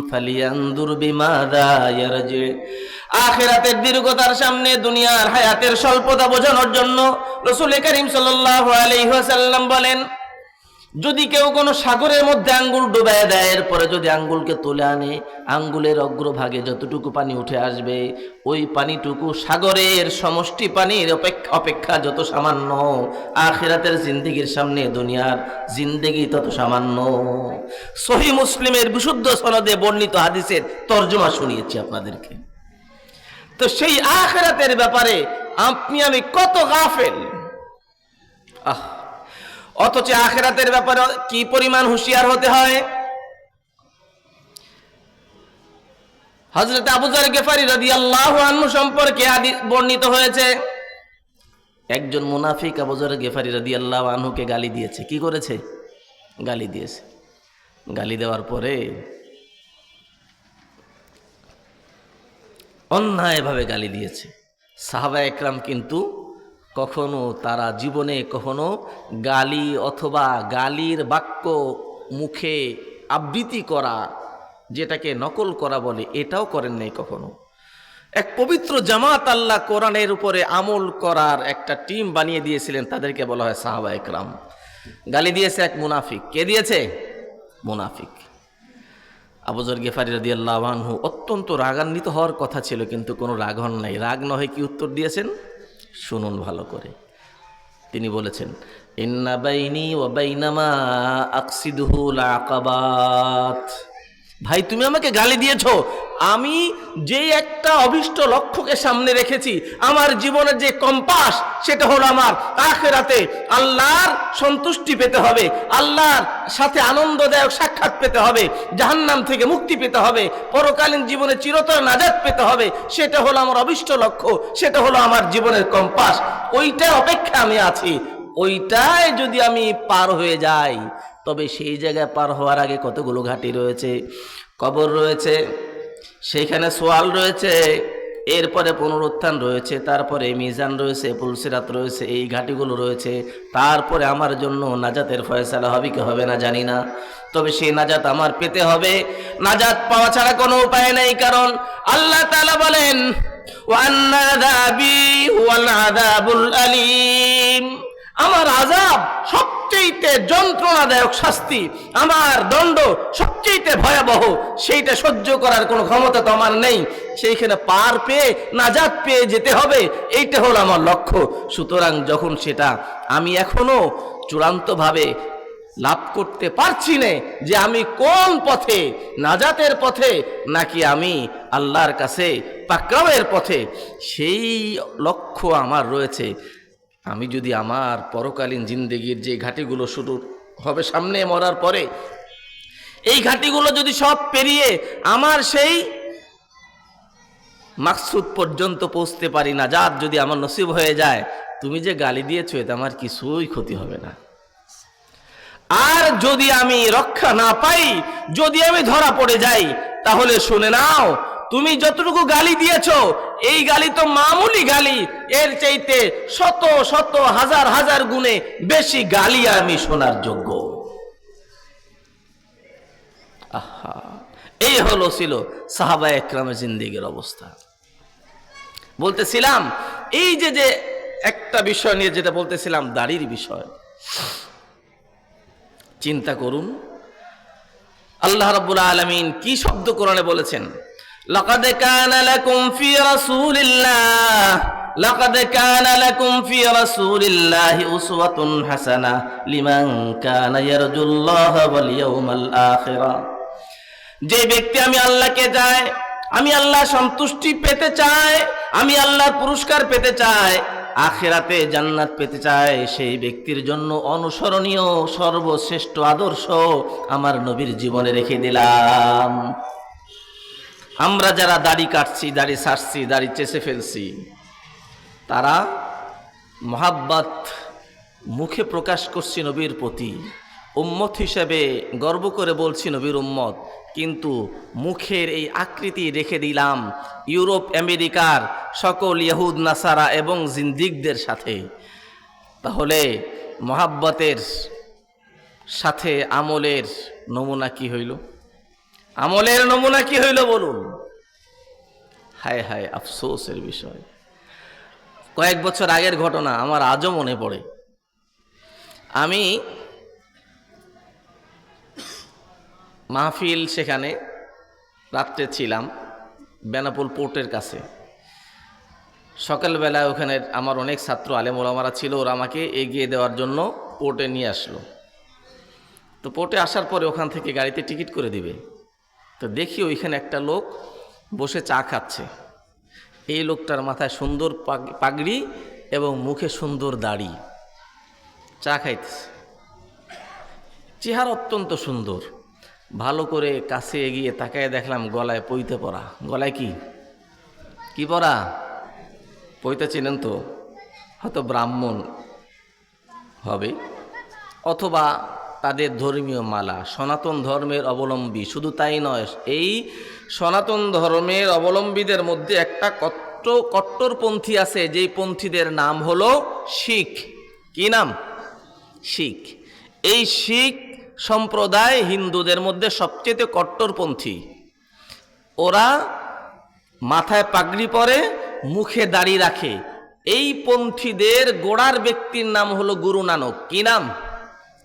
ফালিয়ানদুর বিমাযা ইয়ারজি। আখিরাতের দীর্ঘতার সামনে দুনিয়ার হায়াতের স্বল্পতা বোঝানোর জন্য রাসূল করিম সাল্লাল্লাহু আলাইহি ওয়াসাল্লাম বলেন, যদি কেউ কোনো সাগরের মধ্যে আঙ্গুল ডুবায় দেয়, এরপরে যদি আঙ্গুলকে তুলে আনে, আঙ্গুলের অগ্রভাগে যতটুকু পানি উঠে আসবে, ওই পানিটুকু সাগরের সমষ্টি পানির অপেক্ষা যত সামান্য, আখিরাতের জিন্দেগির সামনে দুনিয়ার জিন্দেগি তত সামান্য। সহিহ মুসলিমের বিশুদ্ধ সনদে বর্ণিত হাদিসের তর্জমা শুনিয়েছি আপনাদেরকে। তো সেই আখিরাতের ব্যাপারে আপনি আমি কত গাফেল! অথচ আখিরাতের ব্যাপারে কি পরিমাণ হুঁশিয়ার হতে হয়। হযরত আবু যর গিফারী রাদিয়াল্লাহু আনহু সম্পর্কে হাদিস বর্ণিত হয়েছে, একজন মুনাফিক আবু যর গিফারী রাদিয়াল্লাহু আনহুকে গালি দিয়েছে। কি করেছে? গালি দিয়েছে। গালি দেওয়ার পরে অন্যায়ভাবে গালি দিয়েছে। সাহাবা একরাম কিন্তু কখনো তারা জীবনে কখনো গালি অথবা গালির বাক্য মুখে আবৃত্তি করা, যেটাকে নকল করা বলে, এটাও করেন নাই কখনো। এক পবিত্র জামাত আল্লাহ কোরআনের উপরে আমল করার একটা টিম বানিয়ে দিয়েছিলেন, তাদেরকে বলা হয় সাহাবা একরাম। গালি দিয়েছে এক মুনাফিক। কে দিয়েছে? মুনাফিক। আবু যর গিফারী রাদিয়াল্লাহু আনহু অত্যন্ত রাগান্বিত হওয়ার কথা ছিল, কিন্তু কোনো রাগ হন নাই। রাগ না হয়ে কি উত্তর দিয়েছেন শুনুন ভালো করে। তিনি বলেছেন, ইন্না বাইনি ওয়া বাইনামা আকসিদুহু লাআকাবাত। ভাই, তুমি আমাকে গালি দিয়েছো, আমি যে একটা অভিষ্ট লক্ষ্যকে সামনে রেখেছি, আমার জীবনের যে কম্পাস, সেটা হলো আমার আখিরাতে আল্লাহর সন্তুষ্টি পেতে হবে, আল্লাহর সাথে আনন্দদায়ক সাক্ষাৎ পেতে হবে, জাহান্নাম থেকে মুক্তি পেতে হবে, পরকালীন জীবনে চিরতরে নাজাত পেতে হবে। সেটা হলো আমার অভিষ্ট লক্ষ্য, সেটা হলো আমার জীবনের কম্পাস। ওইটার অপেক্ষা আমি আছি। ওইটায় যদি আমি পার হয়ে যাই, তবে সেই জায়গায় পার হওয়ার আগে কতগুলো ঘাটি রয়েছে। কবর রয়েছে, সেইখানে সোয়াল রয়েছে, এরপরে পুনরুত্থান রয়েছে, তারপরে মিজান রয়েছে, পুলসিরাত রয়েছে, এই ঘাটিগুলো রয়েছে। তারপরে আমার জন্য নাজাতের ফয়সালা হবে কি হবে না জানি না, তবে সেই নাজাত আমার পেতে হবে। নাজাত পাওয়া ছাড়া কোনো উপায় নেই, কারণ আল্লাহ তাআলা বলেন, ওয়ান্না আযাবি হুয়াল আযাবুল আলীম। আমার আযাব সবচেয়ে যন্ত্রণাদায়ক শাস্তি, আমার দণ্ড সবচেয়ে ভয়াবহ, সেইটা সহ্য করার কোনো ক্ষমতা তো আমার নেই। সেইখানে পার পেয়ে নাজাত পেয়ে যেতে হবে, এইটা হলো আমার লক্ষ্য। সুতরাং যখন সেটা আমি এখনো চূড়ান্তভাবে লাভ করতে পারছি না, যে আমি কোন পথে, নাজাতের পথে নাকি আমি আল্লাহর কাছে পাকড়াওয়ের পথে, সেই লক্ষ্য আমার রয়েছে। আমি যদি আমার পরকালীন জিন্দেগির যে ঘাটিগুলো শুরু হবে সামনে মরার পরে, এই ঘাটিগুলো যদি সব পেরিয়ে আমার সেই মাকসুদ পর্যন্ত পৌঁছতে পারি, নাজাত যদি আমার নসিব হয়ে যায়, তুমি যে গালি দিয়েছো এতে আমার কিছুই ক্ষতি হবে না। আর যদি আমি রক্ষা না পাই, যদি আমি ধরা পড়ে যাই, তাহলে শুনে নাও, তুমি যতটুকু গালি দিয়েছো, এই গালি তো মামুলি গালি, এর চাইতে শত শত হাজার হাজার গুণে বেশি গালি আমি শোনার যোগ্য। আহা, এই ছিল সাহাবা একরামের জিন্দেগির অবস্থা। বলতেছিলাম এই যে একটা বিষয় নিয়ে যেটা বলতেছিলাম, দাড়ির বিষয়। চিন্তা করুন, আল্লাহ রাব্বুল আলামিন কি শব্দ কোরআনে বলেছেন, লাকাদ কানা লাকুম ফি রাসূলিল্লাহি উসওয়াতুন হাসানাহ লিমান কানা ইয়ারজুল্লাহা ওয়াল ইয়াউমাল আখিরা। যে ব্যক্তি আমি আল্লাহকে চাই, আমি আল্লাহ সন্তুষ্টি পেতে চাই, আমি আল্লাহর পুরস্কার পেতে চাই, আখিরাতে জান্নাত পেতে চায়, সেই ব্যক্তির জন্য অনুসরণীয় সর্বশ্রেষ্ঠ আদর্শ আমার নবীর জীবনে রেখে দিলাম। আমরা যারা দাড়ি কাটছি, দাড়ি ছাড়ছি, দাড়ি চেষে ফেলছি, তারা মহাব্বত মুখে প্রকাশ করছি নবীর প্রতি, উম্মত হিসেবে গর্ব করে বলছি নবীর উম্মত, কিন্তু মুখের এই আকৃতি রেখে দিলাম ইউরোপ আমেরিকার সকল ইহুদ নাসারা এবং জিন্দিকদের সাথে। তাহলে মহাব্বতের সাথে আমলের নমুনা কি হইল? আমলের নমুনা কি হইল বলুন? হায় হায়, আফসোসের বিষয়। কয়েক বছর আগের ঘটনা আমার আজও মনে পড়ে। আমি মাহফিল, সেখানে রাত্রে ছিলাম বেনাপোল পোর্টের কাছে। সকালবেলায় ওখানে আমার অনেক ছাত্র আলেম ওলামারা ছিল, ওরা আমাকে এগিয়ে দেওয়ার জন্য পোর্টে নিয়ে আসলো। তো পোর্টে আসার পরে ওখান থেকে গাড়িতে টিকিট করে দিবে। তো দেখি ওইখানে একটা লোক বসে চা খাচ্ছে। এই লোকটার মাথায় সুন্দর পাগড়ি এবং মুখে সুন্দর দাড়ি, চা খাইতেছে। চেহারা অত্যন্ত সুন্দর। ভালো করে কাছে এগিয়ে তাকায় দেখলাম গলায় পইতে পরা। গলায় কি পরা? পইতে চেনেন তো? হয়তো ব্রাহ্মণ হবে, অথবা তাদের ধর্মীয় মালা, সনাতন ধর্মের অবলম্বী। শুধু তাই নয়, এই সনাতন ধর্মের অবলম্বীদের মধ্যে একটা কট্টরপন্থী আছে, যেই পন্থীদের নাম হলো শিখ। কি নাম? শিখ। এই শিখ সম্প্রদায় হিন্দুদের মধ্যে সবচেয়ে কট্টরপন্থী। ওরা মাথায় পাগড়ি পরে, মুখে দাড়ি রাখে। এই পন্থীদের গোড়ার ব্যক্তির নাম হলো গুরু নানক। কি নাম?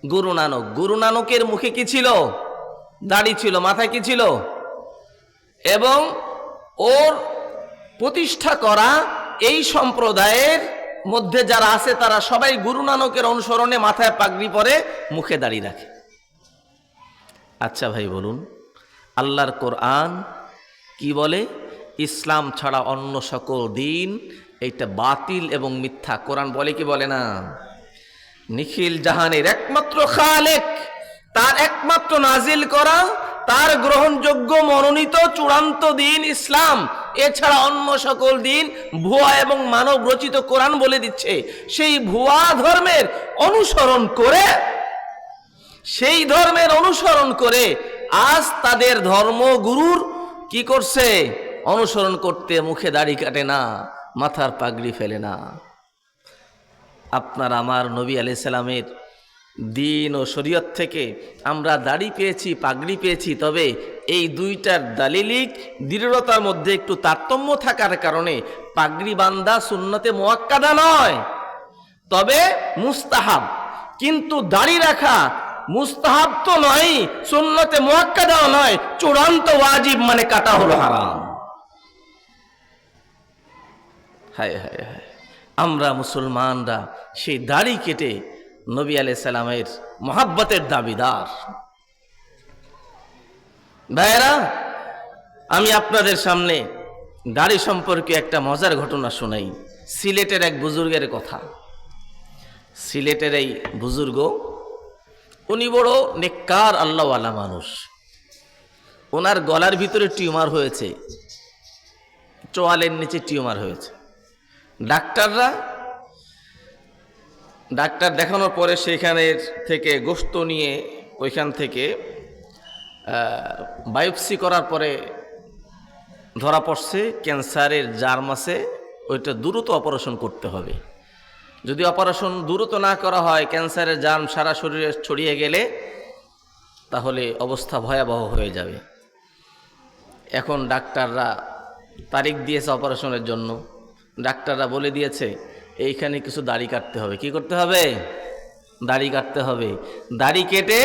গুরু নানক। গুরু নানকের মুখে কি ছিল? দাড়ি ছিল। মাথায় কি ছিল? এবং ওর প্রতিষ্ঠা করা এই সম্প্রদায়ের মধ্যে যারা আছে তারা সবাই গুরু নানকের অনুসরণে মাথায় পাগড়ি পরে, মুখে দাড়ি রাখে। আচ্ছা ভাই বলুন, আল্লাহর কোরআন কি বলে? ইসলাম ছাড়া অন্য সকল দিন এইটা বাতিল এবং মিথ্যা। কোরআন বলে কি বলে না? নিখিল জাহানের একমাত্র খালেক, তার একমাত্র নাজিল করা, তার গ্রহণযোগ্য মনোনীত চূড়ান্ত দিন ইসলাম। এছাড়া অন্য সকল দিন ভুয়া এবং মানব রচিত। কোরআন বলে দিচ্ছে সেই ভুয়া ধর্মের অনুসরণ করে আজ তাদের ধর্মগুরুর কি করছে? অনুসরণ করতে মুখে দাড়ি কাটে না, মাথার পাগড়ি ফেলে না। আপনার আমার নবী আলাইহিস সালামের দিন ও শরীয়ত থেকে আমরা দাড়ি পেয়েছি, পাগড়ি পেয়েছি। তবে এই দুইটার দালিলিক দৃঢ়তার মধ্যে একটু তারতম্য থাকার কারণে পাগড়ি বান্দা সুন্নতে মুআক্কাদা নয়, তবে মুস্তাহাব। কিন্তু দাড়ি রাখা মুস্তাহাব তো নয়, সুন্নতে মুআক্কাদাও নয়, চূড়ান্ত ওয়াজিব, মানে কাটা হলো হারাম। হায় হায় হায়, আমরা মুসলমানরা সেই দাড়ি কেটে নবী আলাইহিস সালামের মহাব্বতের দাবিদার। ভাইয়েরা, আমি আপনাদের সামনে দাড়ি সম্পর্কে একটা মজার ঘটনা শোনাই। সিলেটের এক বুজুর্গের কথা। সিলেটের এই বুজুর্গ, উনি বড় নেককার আল্লাহওয়ালা মানুষ। ওনার গলার ভিতরে টিউমার হয়েছে, চোয়ালের নিচে টিউমার হয়েছে। ডাক্তার দেখানোর পরে সেখানে থেকে গোশত নিয়ে ওইখান থেকে বায়োপসি করার পরে ধরা পড়ছে ক্যান্সারের জার্ম আছে, ওইটা দ্রুত অপারেশন করতে হবে। যদি অপারেশন দ্রুত না করা হয়, ক্যান্সারের জার্ম সারা শরীরে ছড়িয়ে গেলে তাহলে অবস্থা ভয়াবহ হয়ে যাবে। এখন ডাক্তাররা তারিখ দিয়েছে অপারেশনের জন্য। ডাক্তাররা বলে দিয়েছে এইখানে কিছু দাড়ি কাটতে হবে। কি করতে হবে? দাড়ি কাটতে হবে। দাড়ি কেটে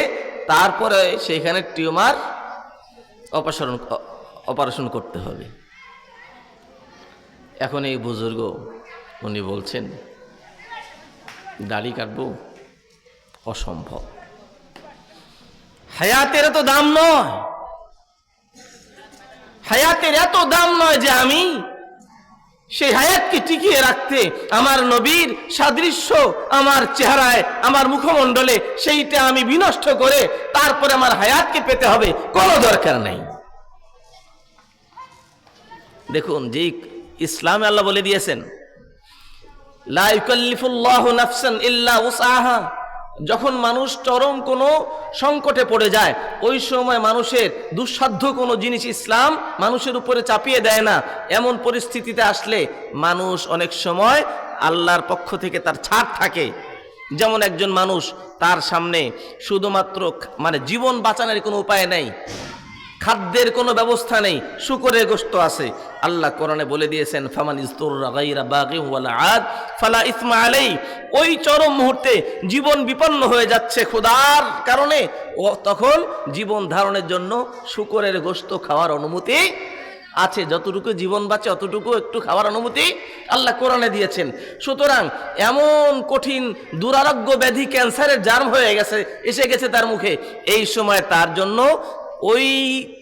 তারপরে সেইখানে টিউমার অপারেশন করতে হবে। এখন এই বুজুর্গ উনি বলছেন দাড়ি কাটবো, অসম্ভব। হায়াতের এত দাম নয়, হায়াতের এত দাম নয় যে আমি সেই হায়াতকে টিকিয়ে রাখতে আমার নবীর সাদৃশ্য আমার চেহারায়, আমার মুখমণ্ডলে, সেইটা আমি বিনষ্ট করে তারপরে আমার হায়াতকে পেতে হবে, কোনো দরকার নেই। দেখুন, যে ইসলামে আল্লাহ বলে দিয়েছেন লা ইউকাল্লিফুল্লাহু নাফসান ইল্লা উসআহা, যখন মানুষ চরম কোনো সংকটে পড়ে যায়, ওই সময় মানুষের দুঃসাধ্য কোনো জিনিস ইসলাম মানুষের উপরে চাপিয়ে দেয় না। এমন পরিস্থিতিতে আসলে মানুষ অনেক সময় আল্লাহর পক্ষ থেকে তার ছাড় থাকে। যেমন একজন মানুষ, তার সামনে শুধুমাত্র জীবন বাঁচানোর কোনো উপায় নেই, খাদ্যের কোনো ব্যবস্থা নেই, শুকরের গোশত আছে। আল্লাহ কোরআনে বলে দিয়েছেন, ফামান ইসতুররা গায়রা বাগিন ওয়ালা আদ ফালা ইসমা আলাই। ওই চরম মুহূর্তে জীবন বিপন্ন হয়ে যাচ্ছে ক্ষুধার কারণে, ও তখন জীবন ধারণের জন্য শুকরের গোশত খাওয়ার অনুমতি আছে। যতটুকু জীবন বাঁচে অতটুকু একটু খাওয়ার অনুমতি আল্লাহ কোরআনে দিয়েছেন। সুতরাং এমন কঠিন দুরারোগ্য ব্যাধি, ক্যান্সারের জার্ম হয়ে গেছে, এসে গেছে তার মুখে, এই সময় তার জন্য ওই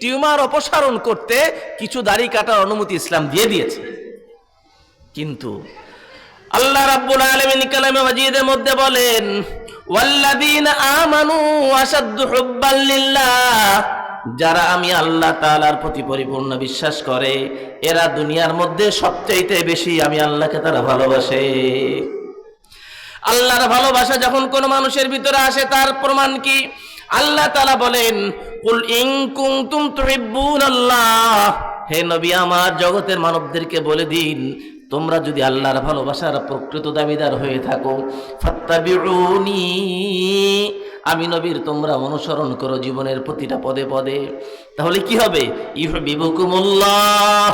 টিউমার অপসারণ করতে কিছু দাড়ি কাটার অনুমতি ইসলাম দিয়ে দিয়েছে। কিন্তু আল্লাহ রাব্বুল আলামিন কালামে মাজিদের মধ্যে বলেন, ওয়াল্লাযীনা আমানু আশাদ্দু হুব্বাল লিল্লাহ, যারা আমি আল্লাহ তাআলার প্রতি পরিপূর্ণ বিশ্বাস করে, এরা দুনিয়ার মধ্যে সবচেয়ে বেশি আমি আল্লাহকে তারা ভালোবাসে। আল্লাহর ভালোবাসা যখন কোনো মানুষের ভিতরে আসে, তার প্রমাণ কি? আল্লাহ তাআলা বলেন, কুল ইন কুনতুম তুহিব্বুনাল্লাহ, হে নবী আমার জগতের মানবদেরকে বলে দিন, তোমরা যদি আল্লাহর ভালোবাসার প্রকৃত দাবিদার হয়ে থাকো, ফাত্তাবিউনি, আমি নবীর তোমরা অনুসরণ করো জীবনের প্রতিটা পদে পদে, তাহলে কি হবে? ইউহিব্বুকুমুল্লাহ,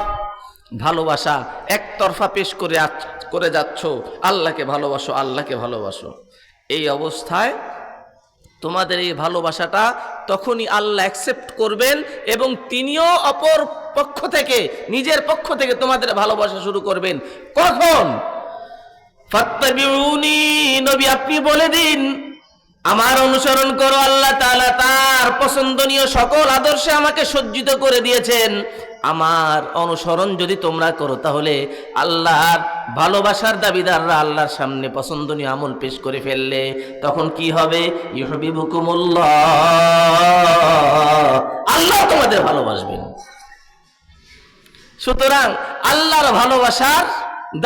ভালোবাসা একতরফা পেশ করে যাচ্ছ, আল্লাহকে ভালোবাসো, আল্লাহকে ভালোবাসো। এই অবস্থায় তোমাদের এই ভালোবাসাটা তখনই আল্লাহ অ্যাকসেপ্ট করবেন এবং তিনিও অপর পক্ষ থেকে, নিজের পক্ষ থেকে তোমাদের ভালোবাসা শুরু করবেন। কখন? ফাত্তাবিউনি, নবী আপনি বলে দিন, আমার অনুসরণ করো। আল্লাহ তাআলা তার পছন্দনীয় সকল আদর্শে আমাকে সজ্জিত করে দিয়েছেন। আমার অনুসরণ যদি তোমরা করো, তাহলে আল্লাহর ভালোবাসার দাবিদাররা আল্লাহর সামনে পছন্দনীয় আমল পেশ করে ফেললে তখন কি হবে? ইউহিব্বুকুমুল্লাহ, আল্লাহ তোমাদের ভালোবাসবেন। সুতরাং আল্লাহর ভালোবাসার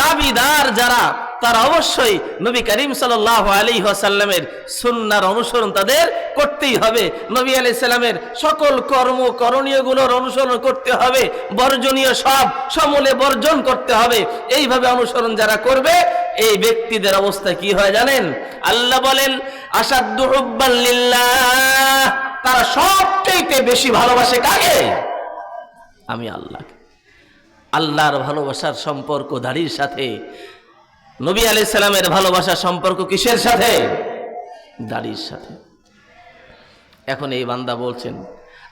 দাবিদার যারা, তারা অবশ্যই নবী করিম সাল্লাল্লাহু আলাইহি ওয়াসাল্লামের সুন্নাহর অনুসরণ তাদের করতেই হবে। নবী আলাইহিস সালামের সকল কর্ম করণীয়গুলোর অনুসরণ করতে হবে, বর্জনীয় সব সমূলে বর্জন করতে হবে। এইভাবে অনুসরণ যারা করবে, এই ব্যক্তিদের অবস্থা কি হয় জানেন? আল্লাহ বলেন, আশাদ্দু হুব্বাল লিল্লাহ, তারা সবচেয়ে বেশি ভালোবাসে কাকে? আমি আল্লাহকে। আল্লাহর ভালোবাসার সম্পর্ক দাড়ির সাথে, নবী আলাইহিস সালামের ভালোবাসার সম্পর্ক কিসের সাথে? দাড়ির সাথে। এখন এই বান্দা বলছেন,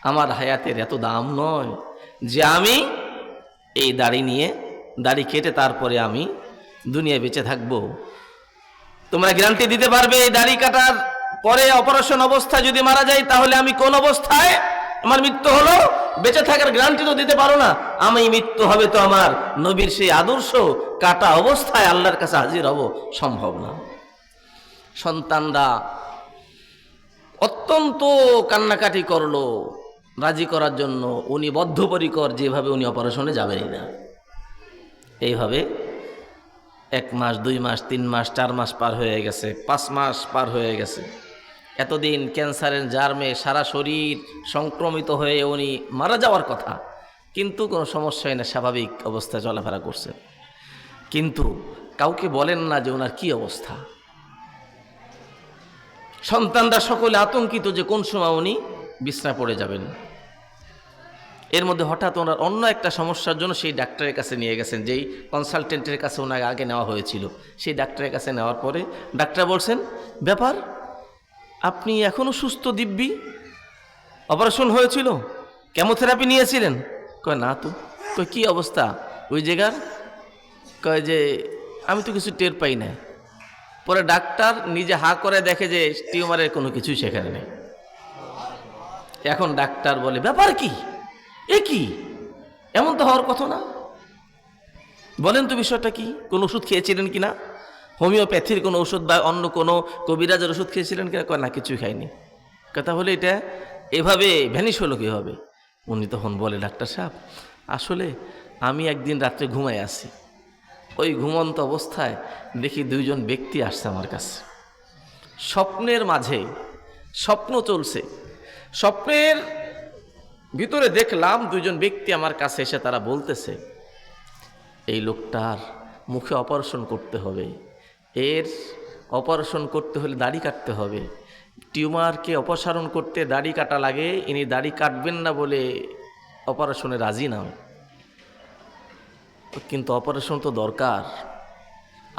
আমার হায়াতের এত দাম নয় যে আমি এই দাড়ি নিয়ে, দাড়ি কেটে তারপরে আমি দুনিয়া বেঁচে থাকবো। তোমরা গ্যারান্টি দিতে পারবে এই দাড়ি কাটার পরে অপারেশন অবস্থায় যদি মারা যাই, তাহলে আমি কোন অবস্থায় আমার মৃত্যু হলো? বেঁচে থাকার গ্যারান্টি তো দিতে পারো না। আমি মৃত্যু হবে তো আমার নবীর সেই আদর্শ কাটা অবস্থায় আল্লাহর কাছে হাজির হব, সম্ভব না। সন্তানরা অত্যন্ত কান্নাকাটি করলো রাজি করার জন্য, উনি বদ্ধপরিকর, যেভাবে উনি অপারেশনে যাবেনই না। এইভাবে 1 মাস, 2 মাস, 3 মাস, 4 মাস পার হয়ে গেছে, 5 মাস পার হয়ে গেছে। এতদিন ক্যান্সারের জার্মে সারা শরীর সংক্রমিত হয়ে উনি মারা যাওয়ার কথা, কিন্তু কোনো সমস্যা হয় না, স্বাভাবিক অবস্থায় চলাফেরা করছে। কিন্তু কাউকে বলেন না যে ওনার কি অবস্থা। সন্তানরা সকলে আতঙ্কিত যে কোন সময় উনি বিছনায় পড়ে যাবেন। এর মধ্যে হঠাৎ ওনার অন্য একটা সমস্যার জন্য সেই ডাক্তারের কাছে নিয়ে গেছেন, যেই কনসালটেন্টের কাছে ওনাকে আগে নেওয়া হয়েছিল। সেই ডাক্তারের কাছে নেওয়ার পরে ডাক্তার বলছেন, ব্যাপার, আপনি এখনো সুস্থ দিব্যি, অপারেশন হয়েছিল, কেমোথেরাপি নিয়েছিলেন? কয় না তো। কয় কি অবস্থা ওই জায়গার? কয় যে আমি তো কিছু টের পাই না। পরে ডাক্তার নিজে হা করে দেখে যে টিউমারের কোনো কিছুই সেখানে নেই। এখন ডাক্তার বলে, ব্যাপার কি, এ কি, এমন তো হওয়ার কথা না, বলেন তো বিষয়টা কি? কোন ওষুধ খেয়েছিলেন কিনা? হোমিওপ্যাথির কোনো ওষুধ বা অন্য কোনো কবিরাজের ওষুধ খেয়েছিলেন কিনা? কয় না, কিছুই খাইনি। কথা হলে এটা এভাবে ভ্যানিশ হলো কীভাবে? উনি তখন বলে, ডাক্তার সাহেব, আসলে আমি একদিন রাত্রে ঘুমায় আছি, ওই ঘুমন্ত অবস্থায় দেখি 2 জন ব্যক্তি আসছে আমার কাছে। স্বপ্নের মাঝে স্বপ্ন চলছে, স্বপ্নের ভিতরে দেখলাম দুইজন ব্যক্তি আমার কাছে এসে তারা বলতেছে এই লোকটার মুখে অপারেশন করতে হবে, এর অপারেশন করতে হলে দাড়ি কাটতে হবে, টিউমারকে অপসারণ করতে দাড়ি কাটা লাগে, ইনি দাড়ি কাটবেন না বলে অপারেশনে রাজি না, কিন্তু অপারেশন তো দরকার,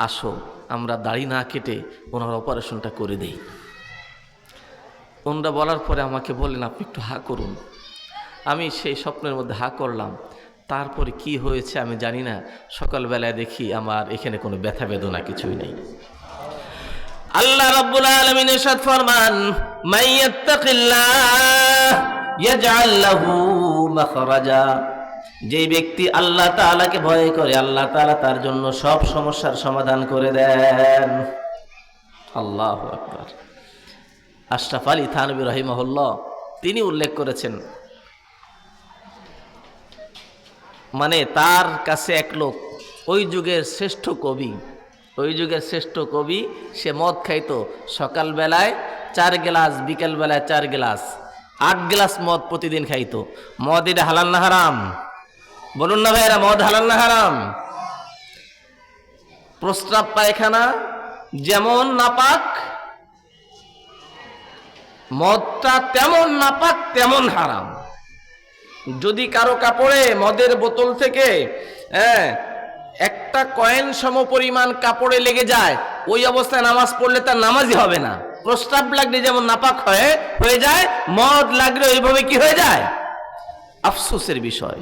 আসো আমরা দাড়ি না কেটে ওনার অপারেশনটা করে দেই। ওনারা বলার পরে আমাকে বললেন আপনি একটু হা করুন। আমি সেই স্বপ্নের মধ্যে হা করলাম, তারপরে কি হয়েছে আমি জানি না, সকালবেলায় দেখি আমার এখানে কোনো ব্যথা বেদনা কিছুই নেই। আল্লাহ রাব্বুল আলামিন ইরশাদ ফরমান মাইয়াত্তাকিল্লাহ ইয়াজআল লাহু মাখরাজা, যে ব্যক্তি আল্লাহ তাআলাকে ভয় করে আল্লাহ তাআলা তার জন্য সব সমস্যার সমাধান করে দেন। আল্লাহু আকবার। আশরাফ আলী থানভী রাহিমাহুল্লাহ তিনি উল্লেখ করেছেন, মানে তার কাছে এক লোক ওই যুগের শ্রেষ্ঠ কবি, সে মদ খাইতো, সকালবেলায় 4 গ্লাস, বিকেলবেলায় 4 গ্লাস, 8 গ্লাস মদ প্রতিদিন খাইতো। মদ এটা হালাল না হারাম? বলুন না ভাইরা, মদ হালাল না হারাম? প্রস্রাব পায়খানা যেমন নাপাক, মদটা তেমন নাপাক তেমন হারাম। যদি কারো কাপড়ে মদের বোতল থেকে একটা কয়েন সম পরিমাণ কাপড়ে লেগে যায়, ওই অবস্থায় নামাজ পড়লে তার নামাজই হবে না। প্রস্রাব লাগলে যেমন নাপাক হয়ে যায়, মদ লাগলে ওইভাবে কি হয়ে যায়? আফসোসের বিষয়।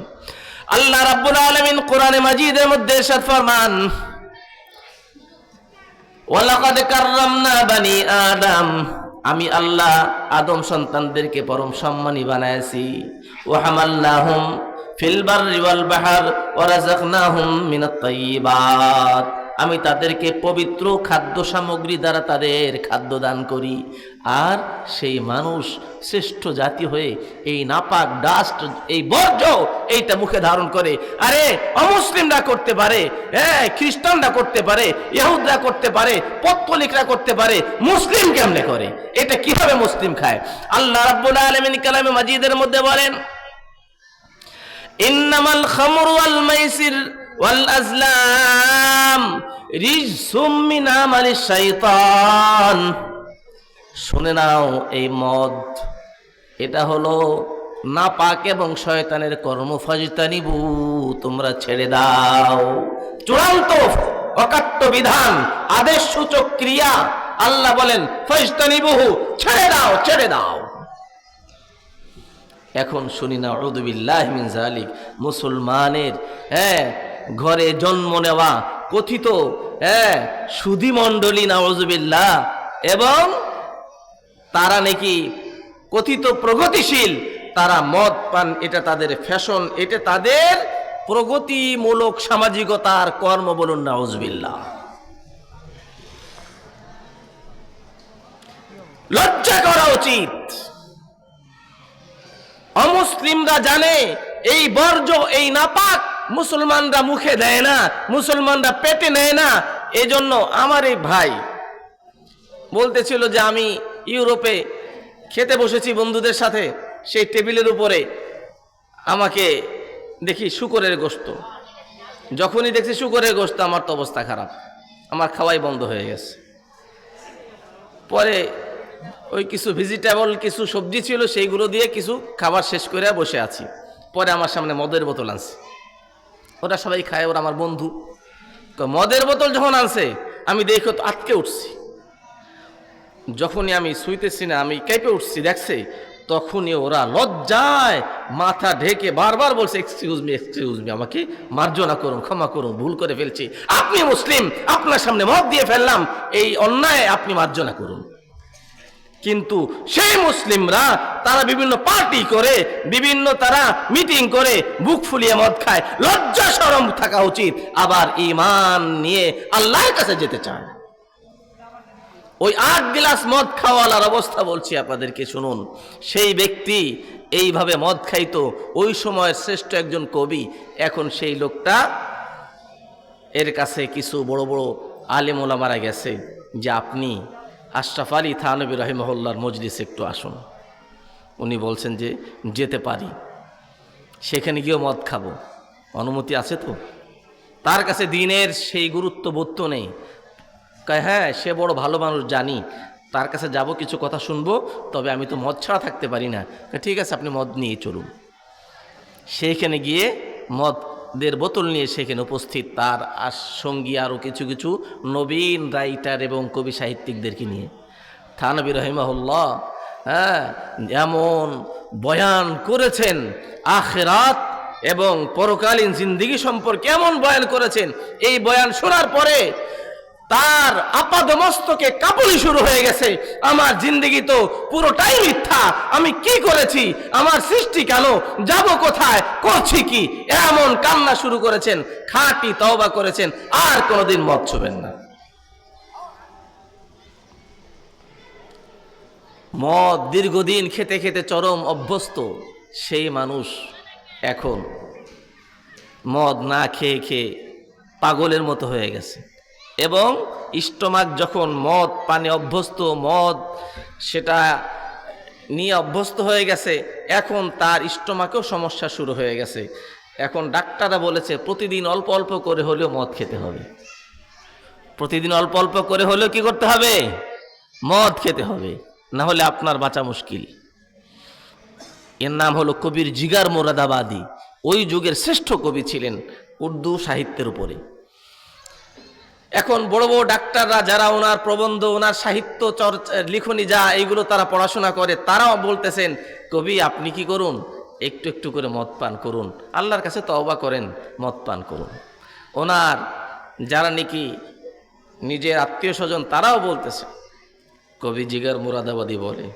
আল্লাহ রাব্বুল আলামিন কোরআনে মাজিদের মধ্যে ইরশাদ ফরমান ওয়ালাকাদ কাররামনা বানি আদম, আমি আল্লাহ আদম সন্তানদেরকে পরম সম্মানী বানাইছি। ওয়া হামালনাহুম ফিল বাররি ওয়াল বাহর ওয়া রাযাকনাহুম মিনাত তাইয়্যিবাত, আমি তাদেরকে পবিত্র খাদ্য সামগ্রী দ্বারা তাদের খাদ্য দান করি। আর সেই মানুষ শ্রেষ্ঠ জাতি হয়ে এই নাপাক ডাস্ট, এই বর্জ্য এইটা মুখে ধারণ করে। আরে অমুসলিমরা করতে পারে, খ্রিস্টানরা করতে পারে, ইহুদরা করতে পারে, পত্তলিকরা করতে পারে, মুসলিম কেমনে করে? এটা কিভাবে মুসলিম খায়? আল্লাহ রাব্বুল আলামিন কালামে মাজিদের মধ্যে বলেন ইন্নামাল খামরু ওয়াল মাইসির ওয়াল আজলাম রিজসুম মিন আমালিশ শাইতান, শুনে নাও এই মদ এটা হলো নাপাক এবং শয়তানের কর্ম, ফাজতানিবু তোমরা ছেড়ে দাও। চূড়ান্ত অকাট্য বিধান, আদেশ সূচক ক্রিয়া। আল্লাহ বলেন ফাজতানিবুহু, ছেড়ে দাও, ছেড়ে দাও। এখন শুনি না আউযু বিল্লাহি মিন যালিক, মুসলমানের ঘরে জন্ম নেওয়া কথিত সুধী মণ্ডলী নাউযুবিল্লাহ, এবং তারা নাকি কথিত প্রগতিশীল, তারা মদ পান, এটা তাদের ফ্যাশন, এটা তাদের প্রগতিমূলক সামাজিকতার কর্ম। বলুন নাউযুবিল্লাহ। লজ্জা করা উচিত। অমুসলিমরা জানে এই বর্জ্য, এই নাপাক মুসলমানরা মুখে দেয় না, মুসলমানরা পেটে নেয় না। এজন্য আমার এই ভাই বলতেছিল যে আমি ইউরোপে খেতে বসেছি বন্ধুদের সাথে, সেই টেবিলের উপরে আমাকে দেখি শূকরের গোশত। যখনই দেখছি শূকরের গোশত, আমার তো অবস্থা খারাপ, আমার খাওয়াই বন্ধ হয়ে গেছে। পরে ওই কিছু ভেজিটেবল, কিছু সবজি ছিল, সেইগুলো দিয়ে কিছু খাবার শেষ করে বসে আছি। পরে আমার সামনে মদের বোতল আনছে, ওরা সবাই খায়, ওরা আমার বন্ধু। মদের বোতল যখন আনছে আমি দেখো তো আটকে উঠছি। যখনই আমি শুইতেছি না, আমি কেঁপে উঠছি, দেখছে, তখনই ওরা লজ্জায় মাথা ঢেকে বারবার বলছে এক্সকিউজ মি, আমাকে মার্জনা করুন, ক্ষমা করুন, ভুল করে ফেলছি, আপনি মুসলিম, আপনার সামনে মদ দিয়ে ফেললাম, এই অন্যায় আপনি মার্জনা করুন। কিন্তু সেই মুসলিমরা তারা বিভিন্ন পার্টি করে, বিভিন্ন তারা মিটিং করে, বুক ফুলিয়ে মদ খায়। লজ্জা শরম থাকা উচিত। আবার ঈমান নিয়ে আল্লাহর কাছে যেতে চায়। ওই 8 গ্লাস মদ খাওয়ালার অবস্থা বলছি আপনাদেরকে, শুনুন। সেই ব্যক্তি এইভাবে মদ খাইতো, ওই সময়ের শ্রেষ্ঠ একজন কবি। এখন সেই লোকটা, এর কাছে কিছু বড় বড় আলেম ওলামারা গেছে যে আশরাফ আলী থানভী রাহিমাহুল্লাহর মজলিসে একটু আসুন। উনি বলছেন যে যেতে পারি, সেখানে গিয়েও মদ খাবো, অনুমতি আছে তো? তার কাছে দিনের সেই গুরুত্ব বোধ তো নেই। হ্যাঁ, সে বড় ভালো মানুষ জানি, তার কাছে যাব, কিছু কথা শুনবো, তবে আমি তো মদ ছাড়া থাকতে পারি না। ঠিক আছে, আপনি মদ নিয়ে চলুন। সেইখানে গিয়ে মদের বোতল নিয়ে সেখানে উপস্থিত তার সঙ্গী আরও কিছু কিছু নবীন রাইটার এবং কবি সাহিত্যিকদেরকে নিয়ে। থানভী রাহিমাহুল্লাহ এমন বয়ান করেছেন আখিরাত এবং পরকালীন জিন্দেগি সম্পর্কে, এমন বয়ান করেছেন, এই বয়ান শোনার পরে তার আপাদমস্তকে কাঁপুনি শুরু হয়ে গেছে। আমার জিন্দেগি তো পুরোটাই মিথ্যা, আমি কি করেছি, আমার সৃষ্টি কেন, যাব কোথায়, করছি কি, এমন কান্না শুরু করেছেন। খাঁটি তওবা করেছেন, আর কোনোদিন মদ ছুবেন না। মদ দীর্ঘদিন খেতে খেতে চরম অভ্যস্ত সেই মানুষ এখন মদ না খেয়ে খেয়ে পাগলের মতো হয়ে গেছে। এবং স্টোমাক যখন মদ পানে অভ্যস্ত, মদ সেটা নিয়ে অভ্যস্ত হয়ে গেছে, এখন তার স্টোমাকেও সমস্যা শুরু হয়ে গেছে। এখন ডাক্তাররা বলেছে প্রতিদিন অল্প অল্প করে হলেও মদ খেতে হবে। প্রতিদিন অল্প অল্প করে হলেও কি করতে হবে? মদ খেতে হবে, না হলে আপনার বাঁচা মুশকিল। এর নাম হলো কবির জিগার মোরাদাবাদী। ওই যুগের শ্রেষ্ঠ কবি ছিলেন উর্দু সাহিত্যের উপরে। এখন বড় বড় ডাক্তাররা যারা ওনার প্রবন্ধ, ওনার সাহিত্য চর্চা, লিখনি যা এইগুলো তারা পড়াশোনা করে, তারাও বলতেছেন কবি আপনি কি করুন, একটু একটু করে মদ পান করুন, আল্লাহর কাছে তওবা করেন, মদ পান করুন। ওনার যারা নাকি নিজের আত্মীয় স্বজন তারাও বলতেছে। কবি জিগার মুরাদাবাদী বলে,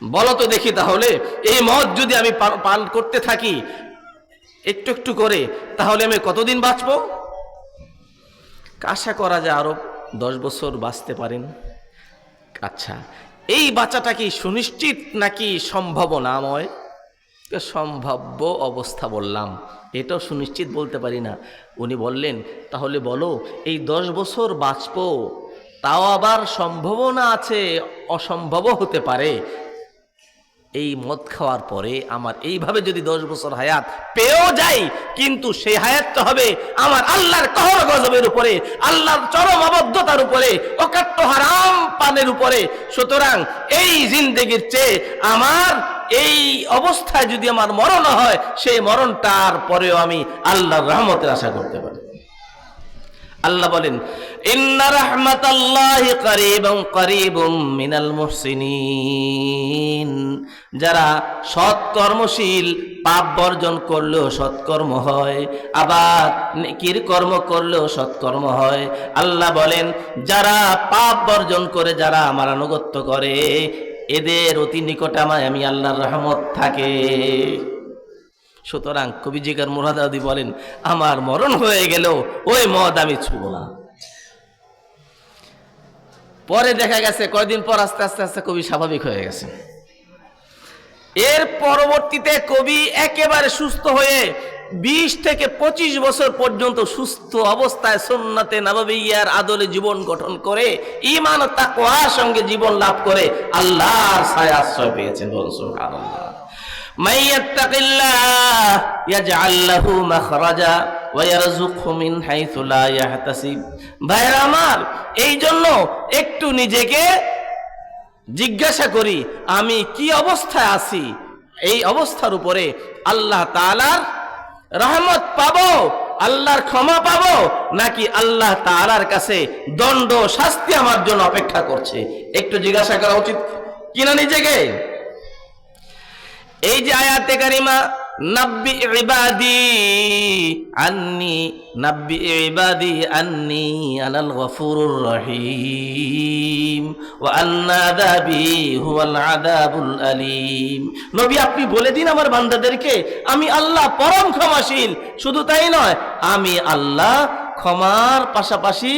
বলো তো দেখি তাহলে এই মদ যদি আমি পান করতে থাকি একটু একটু করে, তাহলে আমি কতদিন বাঁচবো? আশা করা যায় আরো 10 বছর বাঁচতে পারেন। আচ্ছা, এই বাঁচাটা কি সুনিশ্চিত নাকি সম্ভাবনাময়? সম্ভাব্য অবস্থা বললাম, এটাও সুনিশ্চিত বলতে পারি না। উনি বললেন তাহলে বলো এই 10 বছর বাঁচবো, তাও আবার সম্ভাবনা আছে, অসম্ভবও হতে পারে। এই মদ খাওয়ার পরে আমার এইভাবে যদি 10 বছর হায়াত পেয়েও যাই, কিন্তু সেই হায়াতটা হবে আমার আল্লাহর কহর গজবের উপরে, আল্লাহর চরম অবদ্ধতার উপরে, অকাট্য হারাম পানের উপরে। সুতরাং এই জিন্দেগির চেয়ে আমার এই অবস্থায় যদি আমার মরণ হয়, সেই মরণটার পরেও আমি আল্লাহর রহমতের আশা করতে পারি। আল্লাহ বলেন ইন্না রাহমাতাল্লাহি করিবুম মিনাল মুহসিনিন। যারা সৎকর্মশীল, পাপ বর্জন করলেও সৎকর্ম হয়, আবার নেকির কর্ম করলেও সৎকর্ম হয়। আল্লাহ বলেন যারা পাপ বর্জন করে, যারা আমার আনুগত্য করে, এদের অতি নিকটে আমি আল্লাহর রহমত থাকে। সুতরাং কবি জিগার মুরাদাবাদী বলেন আমার মরণ হয়ে গেল ওই মদ আমি ছুঁব না। পরে দেখা গেছে কয়দিন পর আস্তে আস্তে আস্তে কবি স্বাভাবিক হয়ে গেছে। এর পরবর্তীতে কবি একেবারে সুস্থ হয়ে 20 থেকে 25 বছর পর্যন্ত সুস্থ অবস্থায় সুন্নাতে নববিয়ার আদলে জীবন গঠন করে, ঈমান ও তাকওয়ার সঙ্গে জীবন লাভ করে আল্লাহর ছায়া আশ্রয় পেয়েছেন। সুবহানাল্লাহ। মান ইয়াত্তাকিল্লাহ ইয়াজআল লাহু মাখরাজা ওয়া ইয়ারযুকহু মিন হাইথু লা ইয়াহতাসিব। ভাইরা আমার, এই জন্য একটু নিজেকে জিজ্ঞাসা করি আমি কি অবস্থায় আছি, এই অবস্থার উপরে আল্লাহ তাআলার রহমত পাবো, আল্লাহর ক্ষমা পাবো, নাকি আল্লাহ তাআলার কাছে দণ্ড শাস্তি আমার জন্য অপেক্ষা করছে, একটু জিজ্ঞাসা করা উচিত কিনা নিজেকে। এই যে আয়াতে কারিমা নাব্বি ইবাদি আন্নি আনাল গফুরুর রহিম ওয়া আন্না আযাবি হুয়াল আযাবুল আলীম। নবী আপনি বলে দিন আমার বান্দাদেরকে আমি আল্লাহ পরম ক্ষমাশীল। শুধু তাই নয়, আমি আল্লাহ ক্ষমার পাশাপাশি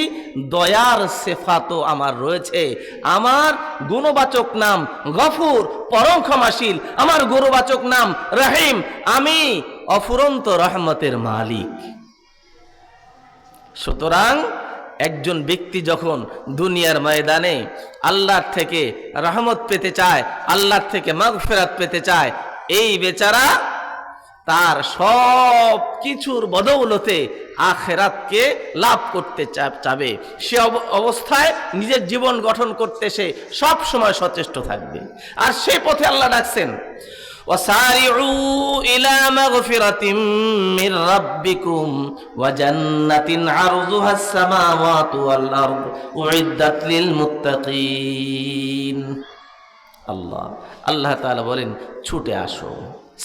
দয়ার সিফাতও আমার রয়েছে। আমার গুণবাচক নাম গফুর, পরম ক্ষমাশীল, আমার গুণবাচক নাম রহিম, আমি অফুরন্ত রহমতের মালিক। সুতরাং একজন ব্যক্তি যখন দুনিয়ার ময়দানে আল্লাহর থেকে রহমত পেতে চায়, আল্লাহর থেকে মাগফিরাত পেতে চায়, এই বেচারা তার সব কিছুর বদৌলতে আখিরাতকে লাভ করতে চাবে। সে অবস্থায় নিজের জীবন গঠন করতে সে সব সময় সচেষ্ট থাকবে। আর সেই পথে আল্লাহ ডাকছেন, وسارعوا إلى مغفرة من ربكم وجنة عرضها السماوات والأرض أعدت للمتقين। আল্লাহ তাআলা বলেন, ছুটে আসো,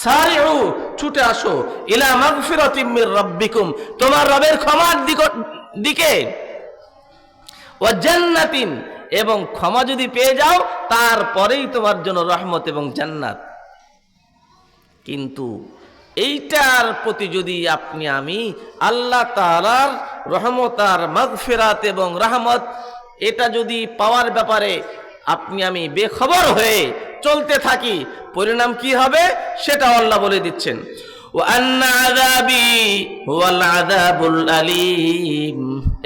সারিউ, ছুটে আসো, ইলা মাগফিরাতিম মির রাব্বিকুম, তোমার রবের ক্ষমার দিকে, ওয়া জান্নাতিন, এবং ক্ষমা যদি পেয়ে যাও তারপরেই তোমার জন্য রহমত এবং জান্নাত। কিন্তু এইটার প্রতি যদি আমি আল্লাহ তাআলার রহমত আর মাগফিরাত এবং রহমত এটা যদি পাওয়ার ব্যাপারে আমি বেখবর হয়ে চলতে থাকি, পরিণাম কি হবে সেটা আল্লাহ বলে দিচ্ছেন। ওয়া আন্না আযাবি হুয়াল আযাবুল আলীম,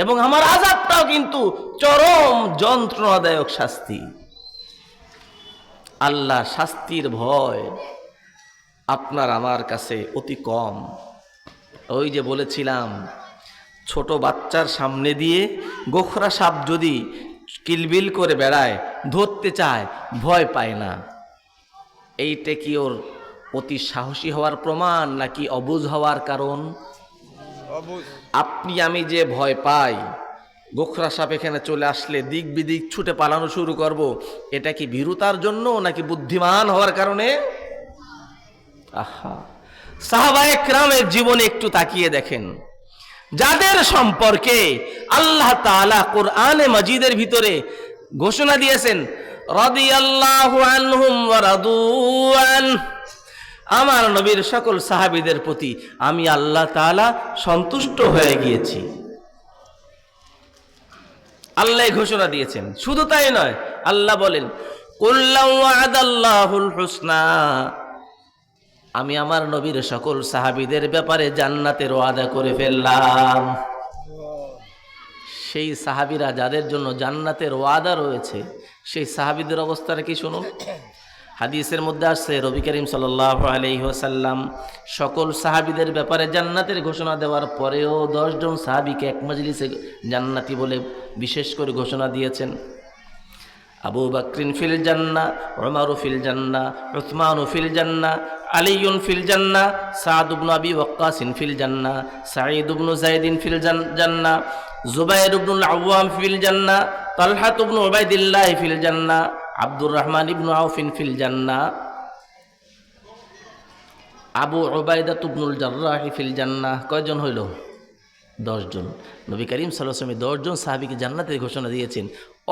এবং আমার আযাবটাও কিন্তু চরম যন্ত্রণাদায়ক শাস্তি। আল্লাহ শাস্তির ভয় আপনার আমার কাছে অতি কম। ওই যে বলেছিলাম, ছোট বাচ্চার সামনে দিয়ে গোখরা সাপ যদি কিলবিল করে বেড়ায়, ধরতে চায়, ভয় পায় না। এইটা কি ওর অতি সাহসী হওয়ার প্রমাণ নাকি অবুঝ হওয়ার কারণ? আমি যে ভয় পাই, গোখরা সাপ এখানে চলে আসলে দিক বিদিক ছুটে পালানো শুরু করব, এটা কি ভীরুতার জন্য নাকি বুদ্ধিমান হওয়ার কারণে? সাহাবায়ে কেরামের জীবনে একটু তাকিয়ে দেখেন, যাদের সম্পর্কে আল্লাহ তাআলা কোরআনে মাজিদের ভিতরে ঘোষণা দিয়েছেন, রাদিয়াল্লাহু আনহুম ওয়া রাদু আন, আমার নবীর সকল সাহাবীদের প্রতি আমি আল্লাহ তাআলা সন্তুষ্ট হয়ে গিয়েছি। আল্লাহ ঘোষণা দিয়েছেন। শুধু তাই নয়, আল্লাহ বলেন, কুল লাউ ওয়া'দাল্লাহুল হুসনা, আমি আমার নবীর সকল সাহাবীদের ব্যাপারে জান্নাতের ওয়াদা করে ফেললাম। সেই সাহাবীরা যাদের জন্য জান্নাতের ওয়াদা রয়েছে, সেই সাহাবীদের অবস্থাটা কি শুনুন। হাদিসের মধ্যে আসছে, নবী করিম সাল্লাল্লাহু আলাইহি ওয়াসাল্লাম সকল সাহাবীদের ব্যাপারে জান্নাতের ঘোষণা দেওয়ার পরেও 10 জন সাহাবীকে এক মজলিসে জান্নাতি বলে বিশেষ করে ঘোষণা দিয়েছেন। আবু বকরিন ফিল জান্নাহ, উমর ফিল জান্নাহ, উসমান ফিল জান্নাহ, আলী ফিল জান্নাহ, সাদ ইবনে আবি ওয়াক্কাস ফিল জান্নাহ, সাঈদ ইবনে যায়েদ ফিল জান্নাহ, জুবাইর ইবনুল আওয়াম ফিল জান্নাহ, তালহা ইবনে উবাইদিল্লাহ ফিল জান্নাহ, আব্দুর রহমান ইবনে আউফ ফিল জান্নাহ, আবু উবাইদা ইবনুল জাররাহ ফিল জান্নাহ। কয়জন হইল? 10 জন। নবী করিম সাল্লাল্লাহু আলাইহি ওয়াসাল্লাম 10 জন সাহাবীকে জান্নাতের ঘোষণা দিয়েছেন।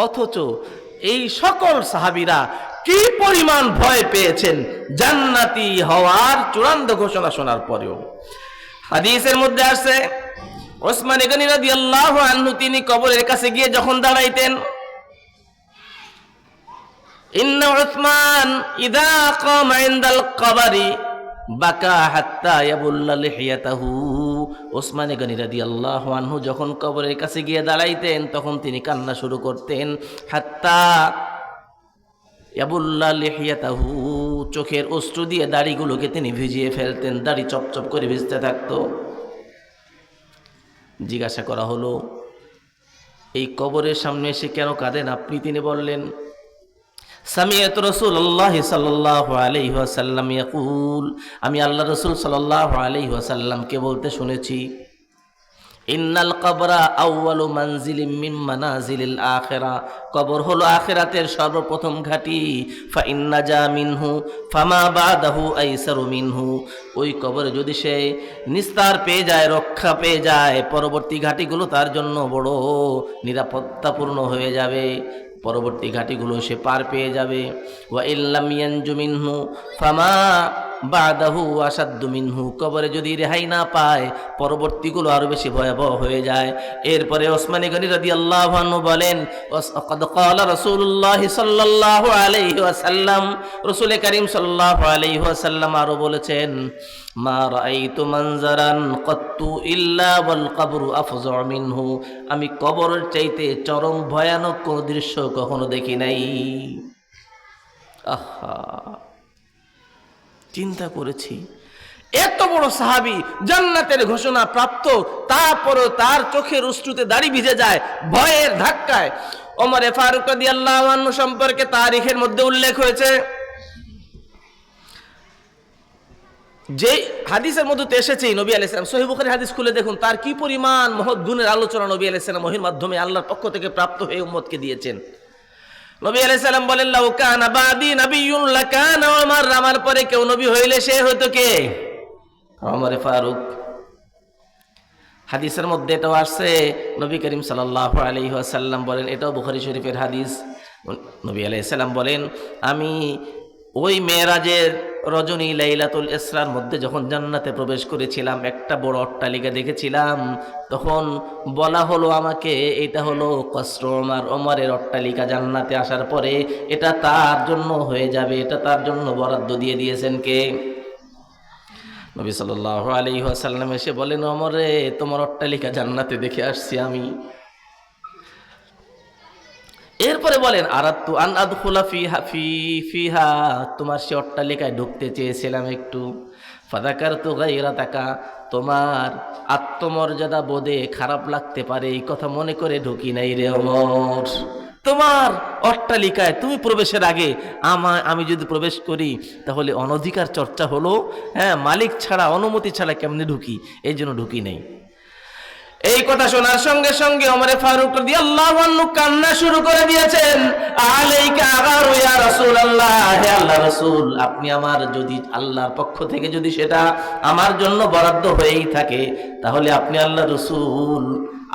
অথচ এই সকল সাহাবীরা কি পরিমাণ ভয় পেয়েছেন জান্নাতি হওয়ার চূড়ান্ত ঘোষণা শোনার পরেও। হাদিসের মধ্যে আছে, ওসমান গনি রাদিয়াল্লাহু আনহু তিনি কবরের কাছে গিয়ে যখন দাঁড়াইতেন, ইন্না উসমান ইযা কামা ইনদাল কবরি বাকা হাত্তা ইয়াবুল্লা লিহিয়াতাহু। ওসমান গনি রাদিয়াল্লাহু আনহু যখন কবরের কাছে গিয়ে দাঁড়াইতেন তখন তিনি কান্না শুরু করতেন, হাত্তা ইয়াবুল্লা লিহিয়াতাহু, চোখের অশ্রু দিয়ে দাড়িগুলোকে তিনি ভিজিয়ে ফেলতেন, দাড়ি চপচপ করে ভিজতে থাকতো। জিজ্ঞাসা করা হলো, এই কবরের সামনে এসে কেন কাঁদেন আপনি? তিনি বললেন, সামিআতু রাসূলুল্লাহ সাল্লাল্লাহু আলাইহি ওয়াসাল্লাম ইয়াকুল, আমি আল্লাহ রাসূল সাল্লাল্লাহু আলাইহি ওয়াসাল্লামকে বলতে শুনেছি, ইন্নাল কবরা আউয়ালু মানজিলিম মিন মানাজিলিল আখিরা, কবর হলো আখিরাতের সর্বপ্রথম ঘাঁটি। ফা ইন্নাজা মিনহু ফামা বাদাহু আইসারু মিনহু, ওই কবরে যদি সে নিস্তার পেয়ে যায়, রক্ষা পেয়ে যায়, পরবর্তী ঘাঁটিগুলো তার জন্য বড় নিরাপত্তাপূর্ণ হয়ে যাবে, পরবর্তী ঘাটিগুলো সে পার পেয়ে যাবে। ওয়া ইল্লাম ইয়ানজু মিনহু ফামা বাদাহু আসাদ্দু মিনহু, কবরে যদি রেহাই না পায় পরবর্তীগুলো আরো বেশি ভয়াবহ হয়ে যায়। এরপরে ওসমান গনি রাদিয়াল্লাহু আনহু বলেন, ক্বাদ ক্বালা রাসূলুল্লাহ সাল্লাল্লাহু আলাইহি ওয়াসাল্লাম, রাসূল করিম সাল্লাল্লাহু আলাইহি ওয়াসাল্লাম আরো বলেছেন, মা রাআইতু মানজারান ক্বাত্তু ইল্লা ওয়াল কবরু আফযা মিনহু, আমি কবরের চাইতে চরম ভয়ানক কোন দৃশ্য কখনো দেখি নাই। আহা, চিন্তা করেছি এত বড় সাহাবী জান্নাতের ঘোষণা প্রাপ্ত, তারপরও তার চোখের অশ্রুতে দাড়ি ভিজে যায় ভয়ের ধাক্কায়। ওমর ফারুক রাদিয়াল্লাহু আনহু সম্পর্কে তারিখের মধ্যে উল্লেখ হয়েছে, যে হাদিসের মধ্যে তো এসেছেই, নবী আলাইহিস সালাম সহিহ বুখারী হাদিস খুলে দেখুন, তার কি পরিমাণ মহৎ গুণের আলোচনা নবী আলাইহিস সালাম ওহীর মাধ্যমে আল্লাহর পক্ষ থেকে প্রাপ্ত হয়ে উম্মতকে দিয়েছেন। নবী আলাইহিস সালাম বলেন, লাউ কানা বাদি নাবিয়্যুন লাকানা ওমর, আমার পরে কেউ নবী হইলে সে হতো কে? ওমর ফারুক। হাদিসের মধ্যে এটাও আসছে, নবী করিম সাল্লাল্লাহু আলাইহি ওয়াসাল্লাম বলেন, এটাও বুখারী শরীফের হাদিস, নবী আলাইহিস সালাম বলেন, আমি ওই মেরাজের রজনী লাইলাতুল ইসরার মধ্যে যখন জান্নাতে প্রবেশ করেছিলাম, একটা বড় অট্টালিকা দেখেছিলাম, তখন বলা হলো আমাকে, এটা হলো কসর ওমর, ওমরের অট্টালিকা, জান্নাতে আসার পরে এটা তার জন্য হয়ে যাবে, এটা তার জন্য বরাদ্দ দিয়ে দিয়েছেন কে? নবী সাল্লাল্লাহু আলাইহি ওয়াসাল্লাম এসে বলেন, ওমরে তোমার অট্টালিকা জান্নাতে দেখে আসছি আমি। এরপরে বলেন, আরাদতু আন আদখুলা ফিহা, তোমার সে অট্টালিকায় ঢুকতে চেয়েছিলাম একটু, ফাযাকারতু গায়রাতাকা, তোমার আত্মমর্যাদা বোধে খারাপ লাগতে পারে এই কথা মনে করে ঢুকি নাই রে ওমর। তোমার অট্টালিকায় তুমি প্রবেশের আগে আমি যদি প্রবেশ করি তাহলে অনধিকার চর্চা হলো, হ্যাঁ, মালিক ছাড়া অনুমতি ছাড়া কেমনে ঢুকি, এই জন্য ঢুকি নেই। এই কথা শোনার সঙ্গে সঙ্গে ওমর ফারুক রাদিয়াল্লাহু আনহু কান্না শুরু করে দিয়েছেন, আলাইকা আগারু ইয়া রাসূলুল্লাহ, হে আল্লাহর রাসূল, আপনি আমার যদি আল্লাহর পক্ষ থেকে যদি সেটা আমার জন্য বরাদ্দ হয়েই থাকে, তাহলে আপনি আল্লাহর রাসূল,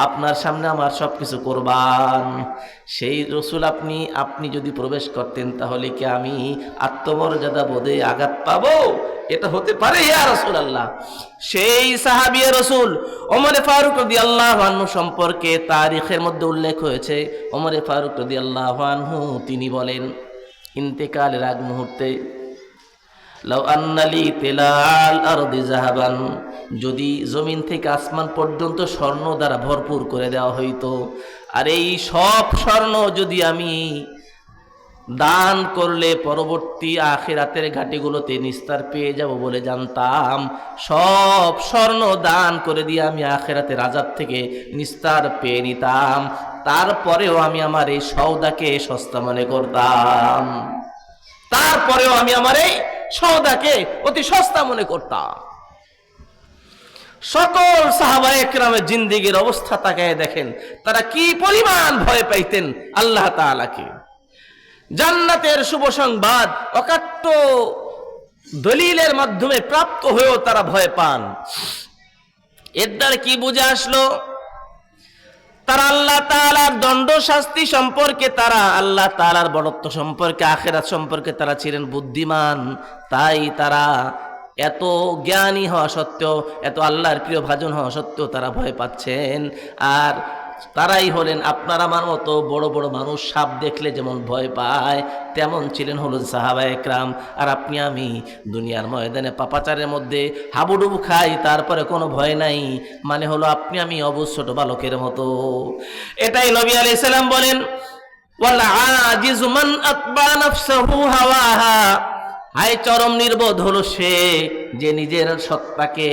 আপনার সামনে আমার সবকিছু কোরবান। সেই রাসূল আপনি যদি প্রবেশ করতেন তাহলে কি আমি আত্মমর্যাদা বোধে আঘাত পাবো? এটা হতে পারে ইয়া রাসূলুল্লাহ। সেই সাহাবী রাসূল ওমর ফারুক রাদিয়াল্লাহু আনহু সম্পর্কে তারিখের মধ্যে উল্লেখ হয়েছে, ওমর ফারুক রাদিয়াল্লাহু আনহু তিনি বলেন, ইন্তেকালের আগ মুহূর্তে, লাউ আন্নালি তিলাল আরদি যাহাবান, যদি জমিন থেকে আসমান পর্যন্ত স্বর্ণ দ্বারা ভরপুর করে দেওয়া হইতো, আর এই সব স্বর্ণ যদি আমি দান করলে পরবর্তী আখিরাতের ঘাটিগুলোতে নিস্তার পেয়ে যাব বলে জানতাম, সব স্বর্ণ দান করে দিয়ে আমি আখিরাতের আযাব থেকে নিস্তার পেয়ে নিতাম, তারপরেও আমি আমার এই সওদাকে সস্তা মনে করতাম, তারপরেও আমি আমার এই সওদাকে অতি সস্তা মনে করতাম। সকল সাহাবায়ে কেরামের জিন্দেগীর অবস্থা তাকায় দেখেন, তারা কি পরিমাণ ভয় পাইতেন আল্লাহ তাআলাকে। জান্নাতের শুভ সংবাদ অকাট্য দলিলের মাধ্যমে প্রাপ্ত হয়েও তারা ভয় পান। এর দ্বারা কি বুঝে আসলো? তারা আল্লাহ তাআলার দণ্ড শাস্তি সম্পর্কে, তারা আল্লাহ তাআলার বড়ত্ব সম্পর্কে, আখিরাত সম্পর্কে তারা ছিলেন বুদ্ধিমান। তাই তারা এত জ্ঞানী হওয়া সত্ত্বেও, এত আল্লাহর প্রিয় ভাজন হওয়া সত্ত্বেও তারা ভয় পাচ্ছেন। আর তারাই হলেন আপনার আমার মতো বড় বড় মানুষ, সাপ দেখলে যেমন ভয় পায় তেমন ছিলেন হলো সাহাবায়ে কেরাম। আর আপনি আমি দুনিয়ার ময়দানে পাপাচারের মধ্যে হাবুডুবু খাই, তারপরে কোনো ভয় নাই, মানে হলো আপনি আমি অবুঝ ছোট বালকের মতো। এটাই নবী আলাইহিস সালাম বলেন, ওয়াল আজিজু মান আতবা নাফসাহু হাওয়াহা, হাই চরম নির্বোধ হলো সে যে নিজের সত্তাকে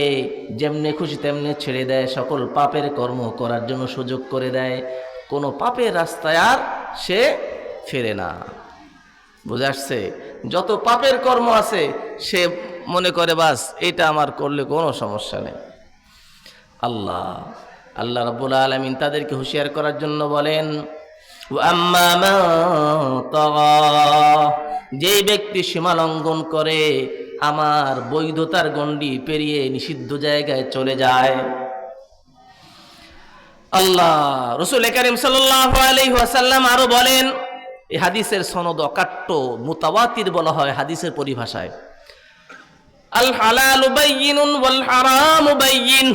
যেমনে খুশি তেমনি ছেড়ে দেয়, সকল পাপের কর্ম করার জন্য সুযোগ করে দেয়, কোনো পাপের রাস্তায় আর সে ফেরে না। বুঝে আসছে? যত পাপের কর্ম আছে সে মনে করে বাস এটা আমার করলে কোনো সমস্যা নেই। আল্লাহ রাব্বুল আলামিন তাদেরকে হুঁশিয়ার করার জন্য বলেন, আম্মা মান তাগা, যে ব্যক্তি সীমা লঙ্ঘন করে, আমার বৈধতার গণ্ডি পেরিয়ে নিষিদ্ধ জায়গায় চলে যায়। আল্লাহ রাসূল কারীম সাল্লাল্লাহু আলাইহি ওয়াসাল্লাম আরো বলেন, এই হাদিসের সনদ অকাট্য, মুতাওয়াতির বলা হয় হাদিসের পরিভাষায়। আল হালালু বাইয়িনুন ওয়াল হারামু বাইয়িন।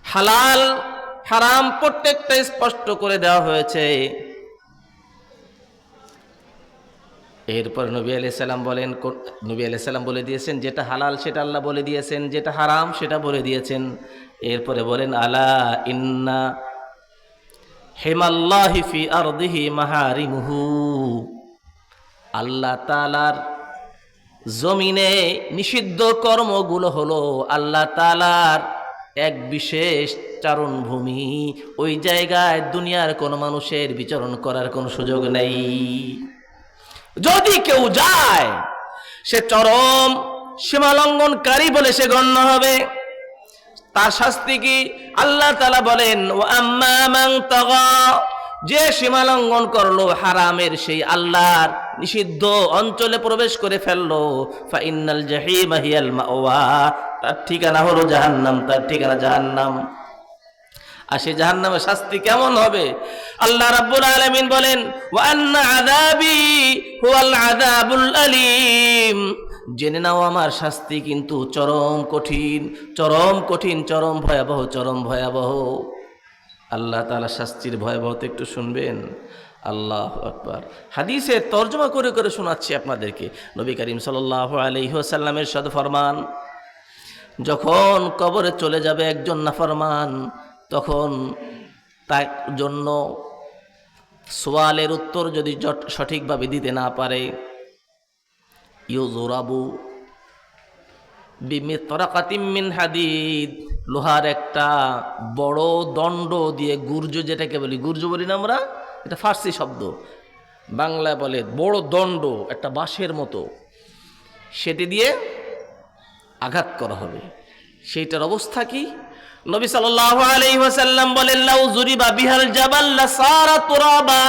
হালাল হারাম প্রত্যেকটা স্পষ্ট করে দেওয়া হয়েছে। এরপর নবী আলাইহিস সালাম বলেন, নবী আলাইহিস সালাম বলে দিয়েছেন যেটা হালাল সেটা আল্লাহ বলে দিয়েছেন, যেটা হারাম সেটা বলে দিয়েছেন। এরপরে বলেন আলা ইন্না হিমাল্লাহি ফি আরদিহি মাহারিমুহু। আল্লাহ তাআলার জমিনে নিষিদ্ধ কর্মগুলো হলো আল্লাহ তাআলার এক বিশেষ চারণভূমি। ওই জায়গায় দুনিয়ার কোনো মানুষের বিচরণ করার কোনো সুযোগ নেই। যদি কেউ যায় সে চরম সীমালঙ্ঘনকারী বলে সে গণ্য হবে। তার শাস্তি কি? আল্লাহ তাআলা বলেন ওয়া আম্মা মান তাগা, যে সীমালঙ্ঘন করলো হারামের সেই আল্লাহর নিষিদ্ধ অঞ্চলে প্রবেশ করে ফেললো, ফা ইন্নাল জাহিমা হিয়াল মাওয়া, তার ঠিকানা হলো জাহান্নাম, তার ঠিকানা জাহান্নাম। আর সেই জাহান্নামের শাস্তি কেমন হবে? আল্লাহ রাব্বুল আলামিন বলেন ওয়া আন্না আযাবি হুয়াল আযাবুল আলীম। জেনে নাও আমার শাস্তি কিন্তু চরম কঠিন, চরম কঠিন, চরম ভয়াবহ, চরম ভয়াবহ। আল্লাহ তাআলা শাস্তির ভয়াবহতা একটু শুনবেন। আল্লাহু আকবার। হাদিসের তর্জমা করে করে শোনাচ্ছি আপনাদেরকে। নবী করিম সাল্লাল্লাহু আলাইহি ওয়াসাল্লামের ইরশাদ ফরমান, যখন কবরে চলে যাবে একজন নাফরমান, তখন তার জন্য সোয়ালের উত্তর যদি সঠিকভাবে দিতে না পারে, ইউযরাবু বিমিতরাকাতিম মিন হাদিদ, লোহার একটা বড় দণ্ড দিয়ে, গুর্জ যেটাকে বলি, গুর্জ বলি না আমরা, এটা ফার্সি শব্দ, বাংলায় বলে বড় দণ্ড, একটা বাঁশের মতো, সেটি দিয়ে আঘাত করা হবে। সেইটার অবস্থা কি? নবী সাল্লাল্লাহু আলাইহি ওয়াসাল্লাম বলেন লাউ যুরিবা বিহাল জাবাল লাসারা তুরাবা।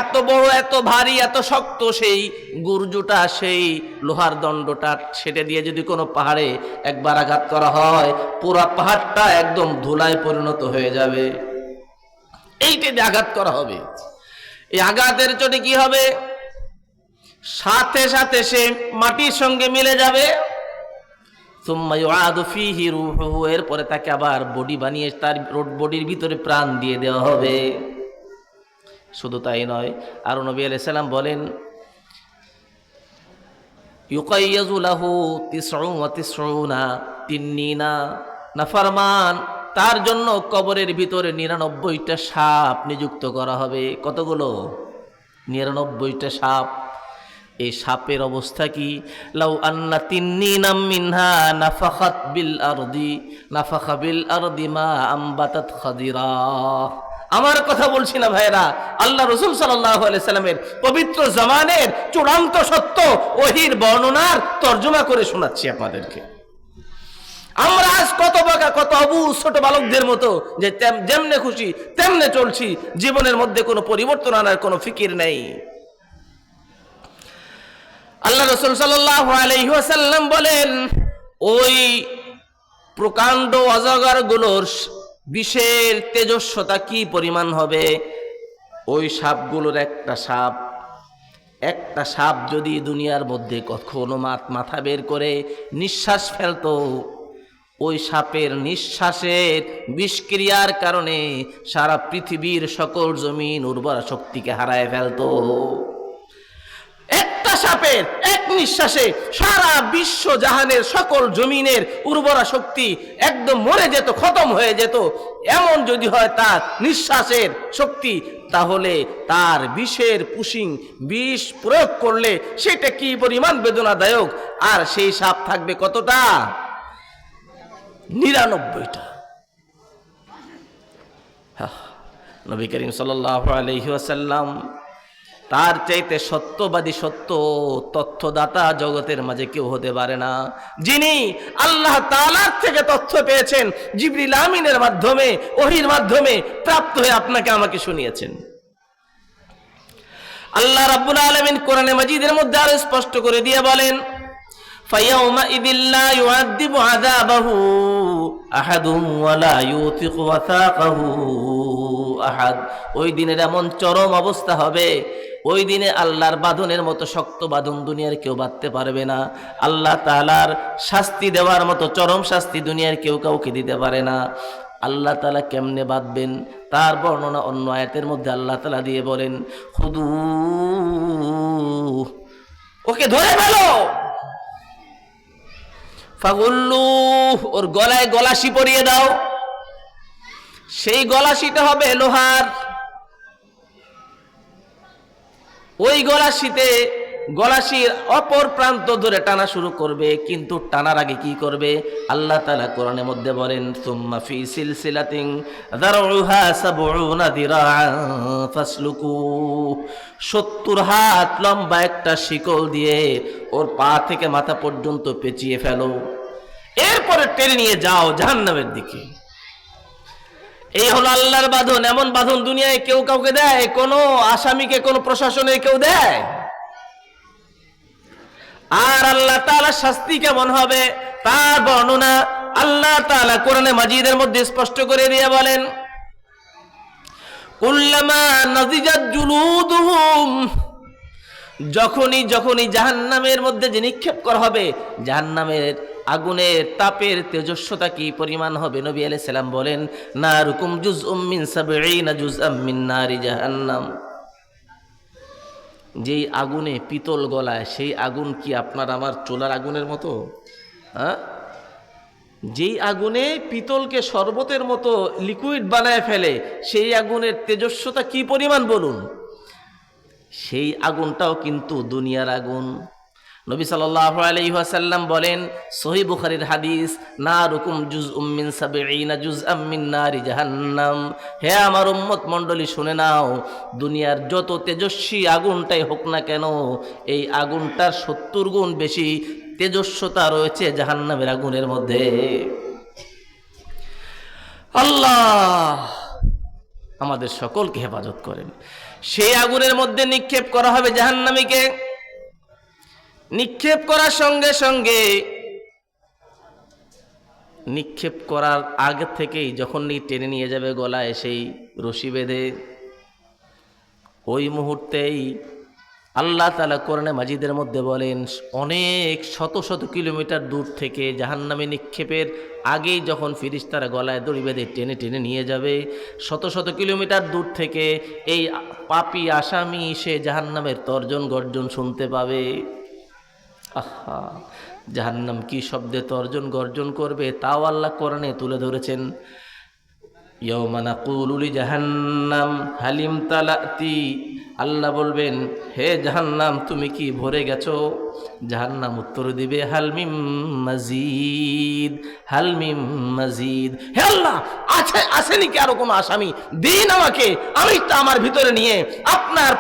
এত বড়, এত ভারী, এত শক্ত সেই গুর্জটা, সেই লোহার দণ্ডটা, সেটা দিয়ে যদি কোনো পাহাড়ে একবার আঘাত করা হয়, পুরো পাহাড়টা একদম ধুলায় পরিণত হয়ে যাবে। এইটা দিয়ে আঘাত করা হবে। এই আঘাতের চোটে কি হবে? সাথে সাথে সে মাটির সঙ্গে মিলে যাবে। সুম্মা ইউআদু ফীহি রূহুহু, এরপরে তাকে আবার বডি বানিয়ে তার বডির ভিতরে প্রাণ দিয়ে দেওয়া হবে। শুধু তাই নয়, আর নবী আলাইহিস সালাম বলেন ইউকাইয়াজু লাহু 99 তিন্নিনা, নাফরমান তার জন্য কবরের ভিতরে 99টা সাপ নিযুক্ত করা হবে। কতগুলো? 99টা সাপ। এই সাপের অবস্থা কি? লাউ আন্না তিন্নিনাম মিনহা নাফাখাত বিল আরদি নাফাখা বিল আরদি মা আমবাতাত খাদিরা। আমার কথা বলছি না ভাইরা, আল্লাহ রাসূল সাল্লাল্লাহু আলাইহি সাল্লামের পবিত্র জামানের চূড়ান্ত সত্য ওহীর বর্ণনার তর্জমা করে শোনাচ্ছি আপনাদেরকে। আমরা আজ কত বাঁকা, কত অবুঝ ছোট বালকদের মতো যে যেমনে খুশি তেমনে চলছি, জীবনের মধ্যে কোনো পরিবর্তন আনার কোনো ফিকির নেই। আল্লাহ রাসূল সাল্লাল্লাহু আলাইহি ওয়াসাল্লাম বলেন ওই প্রকাণ্ড অজগরগুলোর বিষের তেজস্বতা কি পরিমাণ হবে? ওই সাপগুলোর একটা সাপ যদি দুনিয়ার মধ্যে কখনো মাথা বের করে নিঃশ্বাস ফেলতো, ওই সাপের নিঃশ্বাসের বিষক্রিয়ার কারণে সারা পৃথিবীর সকল জমিন উর্বরা শক্তিকে হারায় ফেলতো। একটা সাপের এক নিঃশ্বাসে সারা বিশ্ব জাহানের সকল জমিনের উর্বরা শক্তি একদম মরে যেত, খতম হয়ে যেত। এমন যদি হয় তার নিঃশ্বাসের শক্তি, তাহলে তার বিষের বিষ প্রয়োগ করলে সেটা কি পরিমাণ বেদনাদায়ক। আর সেই সাপ থাকবে কতটা? 99টা। নবী করিম সাল্লাল্লাহু আলাইহি ওয়াসাল্লাম তার চাইতে সত্যবাদী, সত্য তথ্যদাতা জগতের মাঝে কেউ হতে পারে না, যিনি আল্লাহ তাআলার থেকে তথ্য পেয়েছেন, জিবরিল আমিনের মাধ্যমে, ওহীর মাধ্যমে প্রাপ্ত হয়ে আপনাকে আমাকে শুনিয়েছেন। আল্লাহ রাব্বুল আলামিন কোরআনে মাজিদের মধ্যে আরো স্পষ্ট করে দিয়ে বলেন فيومئذ لا يعذب عذابه أحد ولا يوثق وثاقه أحد। ওই দিনের এমন চরম অবস্থা হবে, ওই দিনে আল্লাহর বাঁধনের মতো শক্ত বাঁধন দুনিয়ার কেউ বাঁধতে পারবে না। আল্লাহ তাআলার শাস্তি দেওয়ার মতো চরম শাস্তি দুনিয়ার কেউ কাউকে দিতে পারে না। আল্লাহ তাআলা কেমনে বাঁধবেন তার বর্ণনা অন্য আয়াতের মধ্যে আল্লাহ তাআলা দিয়ে বলেন, খুদু, ওকে ধরে ফেলো, ফাগুল্লু, ওর গলায় গলাশি পরিয়ে দাও। সেই গলাশিটা হবে লোহার। ওই গলাশির অপর প্রান্ত ধরে টানা শুরু করবে, কিন্তু টানার আগে কি করবে? আল্লাহ তাআলা কোরআনের মধ্যে বলেন, সুম্মা ফি সিলসিলাতিন যারউহা সাবউনা দিরাআন ফাসলুকু, 70 হাত লম্বা একটা শিকল দিয়ে ওর পা থেকে মাথা পর্যন্ত পেঁচিয়ে ফেলো, এরপরে টেনে নিয়ে যাও জাহান্নামের দিকে। এই হলো আল্লাহর বাঁধন। এমন বাঁধন দুনিয়ায় কেউ কাউকে দেয়? কোন আসামিকে কোন প্রশাসনে কেউ দেয়? আর আল্লাহ তাআলার শাস্তি কেমন হবে তার বর্ণনা আল্লাহ তাআলা কোরআনে মাজিদের মধ্যে স্পষ্ট করে দিয়ে বলেন, কুল্লামা নাজিজাত জুলুদুহুম, যখনই জাহান্নামের মধ্যে যে নিক্ষেপ করা হবে, জাহান্নামের আগুনের তাপের তেজস্বতা কি পরিমাণ হবে? নবী আলাইহিস সালাম বলেন, নারুকুম জুজউম মিন 70 জুজআম মিন নারি জাহান্নাম। যেই আগুনে পিতল গলায়, সেই আগুন কি আপনার আমার চুলার আগুনের মতো? হ্যাঁ, যেই আগুনে পিতলকে শরবতের মতো লিকুইড বানায় ফেলে, সেই আগুনের তেজস্বতা কি পরিমাণ বলুন? সেই আগুনটাও কিন্তু দুনিয়ার আগুন। নবী সাল্লাল্লাহু আলাইহি ওয়াসাল্লাম বলেন, সহিহ বুখারীর হাদিস, নারুকুম জুজউম মিন 70 জুজআম মিন নারি জাহান্নাম। হে আমার উম্মত মণ্ডলী, শুনে নাও, দুনিয়ার যত তেজস্বী আগুনটাই হোক না কেন, এই আগুনটার 70 গুণ বেশি তেজস্বতা রয়েছে জাহান্নামের আগুনের মধ্যে। আল্লাহ আমাদের সকলকে হেফাজত করেন। সেই আগুনের মধ্যে নিক্ষেপ করা হবে জাহান্নামীকে। নিক্ষেপ করার সঙ্গে সঙ্গে, নিক্ষেপ করার আগে থেকেই যখন টেনে নিয়ে যাবে গলায় সেই রশি বেঁধে, ওই মুহূর্তেই আল্লাহ তাআলা কোরআনে মাজিদের মধ্যে বলেন, অনেক শত শত কিলোমিটার দূর থেকে জাহান্নামে নিক্ষেপের আগেই যখন ফেরেশতারা গলায় দড়ি বেঁধে টেনে টেনে নিয়ে যাবে, শত শত কিলোমিটার দূর থেকে এই পাপী আসামি সে জাহান্নামের তর্জন গর্জন শুনতে পাবে। আহা, জাহান্নাম কি শব্দে তর্জন গর্জন করবে তাও আল্লাহ কোরআনে তুলে ধরেছেন। ইয়াউমা নাকুলু লিজাহান্নাম হালিম তালাতি, আল্লাহ বলবেন, হে জাহান্নাম তুমি কি ভরে গেছো? জাহান্নাম উত্তর দিবে, হালমিম মাজিদ, হালমিম মাজিদ। হে আল্লাহ, আসেনি কি আরো কোনো আসামি? দিন আমাকে, আমি তো আমার ভিতরে নিয়ে আপনার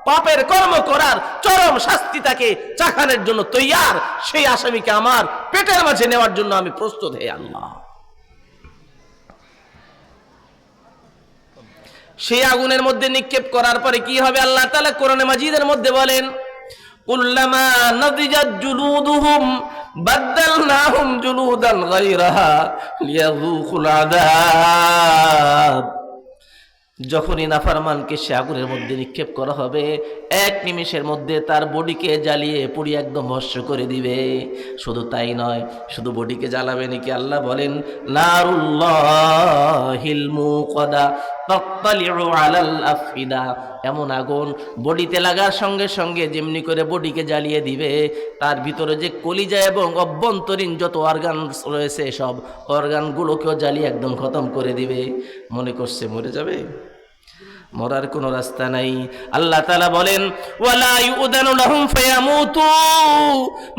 পাপের কর্ম করার চরম শাস্তি তাকে চাখানোর জন্য তৈয়ার। সেই আসামিকে আমার পেটের মাঝে নেওয়ার জন্য আমি প্রস্তুত। হে আল্লাহ, সেই আগুনের মধ্যে নিক্ষেপ করার পরে কি হবে? আল্লাহ তাআলা কোরআনে মাজিদের মধ্যে বলেন, কুল্লামা নাদিজাত জুলুদুহুম বাদদালনাহুম জুলুদান গায়রাহা লিয়াযুকুল আযাব। যখনই নাফরমানকে সে আগুনের মধ্যে নিক্ষেপ করা হবে, এক নিমেষের মধ্যে তার বডিকে জ্বালিয়ে পুড়িয়ে একদম ভস্ম করে দিবে। শুধু তাই নয়, শুধু বডিকে জ্বালাবে নাকি, আল্লাহ বলেন, নারুল্লাহিল মুকাদা তাত্তালিউ আলাল আফিদা, এমন আগুন বডিতে লাগার সঙ্গে সঙ্গে যেমনি করে বডিকে জ্বালিয়ে দিবে, তার ভিতরে যে কলিজা এবং অভ্যন্তরীণ যত অর্গান রয়েছে সব অর্গানগুলোকেও জ্বালিয়ে একদম খতম করে দিবে। মনে করছে মরে যাবে, মরার কোনো রাস্তা নাই। আল্লাহ তাআলা বলেন, ওয়ালা ইউদানু লাহুম ফায়ামুতু,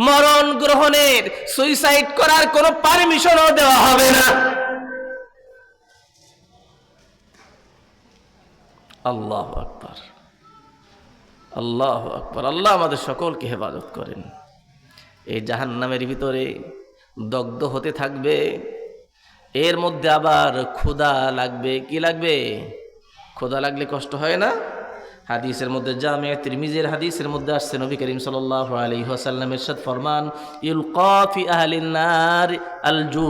মরণ গ্রহণের, সুইসাইড করার কোনো পারমিশনও দেওয়া হবে না। আল্লাহু আকবার, আল্লাহু আকবার। আল্লাহ আমাদের সকলকে হেফাজত করেন। এই জাহান্নামের ভিতরে দগ্ধ হতে থাকবে, এর মধ্যে আবার ক্ষুধা লাগবে। কি লাগবে? ক্ষুধা লাগলে কষ্ট হয় না? হাদিসের মধ্যে জামিয়া তিরমিজির হাদিসের মধ্যে আসছে নবী করিম সাল্লাল্লাহু আলাইহি ওয়াসাল্লাম ইরশাদ ফরমান ইলকা ফি আহলিন নার আলজু,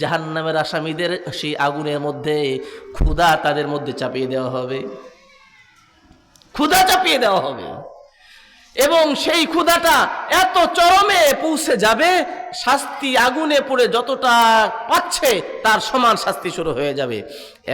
জাহান্নামের আসামীদের সেই আগুনের মধ্যে ক্ষুধা তাদের মধ্যে চাপিয়ে দেওয়া হবে, ক্ষুধা চাপিয়ে দেওয়া হবে এবং সেই ক্ষুধাটা এত চরমে পৌঁছে যাবে, শাস্তি আগুনে পড়ে যতটা পাচ্ছে তার সমান শাস্তি শুরু হয়ে যাবে।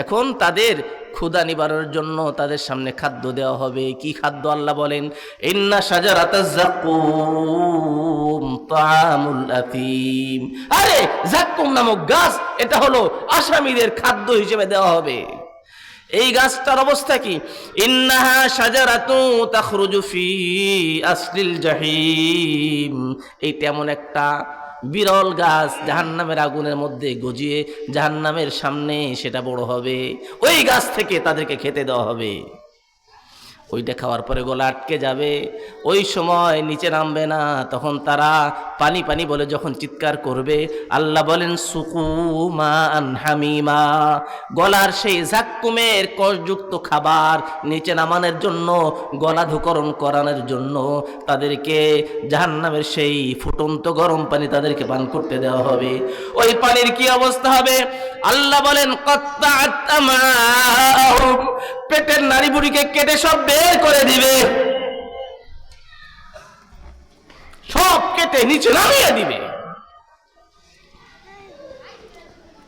এখন তাদের ক্ষুধা নিবারণের জন্য তাদের সামনে খাদ্য দেওয়া হবে। কি খাদ্য? আল্লাহ বলেন ইন্না শাজারাতাজ যাকুম তাআমুল আতিম। আরে যাকুম নামক গাছ, এটা হলো আসামীদের খাদ্য হিসেবে দেওয়া হবে। এই গাছটার অবস্থা কি? ইন্নাহা শাজারাতু তাখরুজু ফি আসলিল জাহিম। এইটা এমন একটা বিরল গাছ, জাহান্নামের আগুনের মধ্যে গজিয়ে জাহান্নামের সামনে সেটা বড় হবে। ওই গাছ থেকে তাদেরকে খেতে দেওয়া হবে। ওইটা খাওয়ার পরে গলা আটকে যাবে, ওই সময় নিচে নামবে না। তখন তারা পানি পানি বলে যখন চিৎকার করবে, আল্লাহ বলেন সুকুমা আনহামিমা, গলার সেই জাক্কুমের কষযুক্ত খাবার নিচে নামানোর জন্য, গলা ধুকরণ করানোর জন্য তাদেরকে জাহান্নামের সেই ফুটন্ত গরম পানি তাদেরকে পান করতে দেওয়া হবে। ওই পানির কি অবস্থা হবে? আল্লাহ বলেন কাত্তাআত আমাহুম, পেটের নাড়ি বুড়িকে কেটে সব বের করে দিবে, সব কেটে নিচে নামিয়ে দিবে।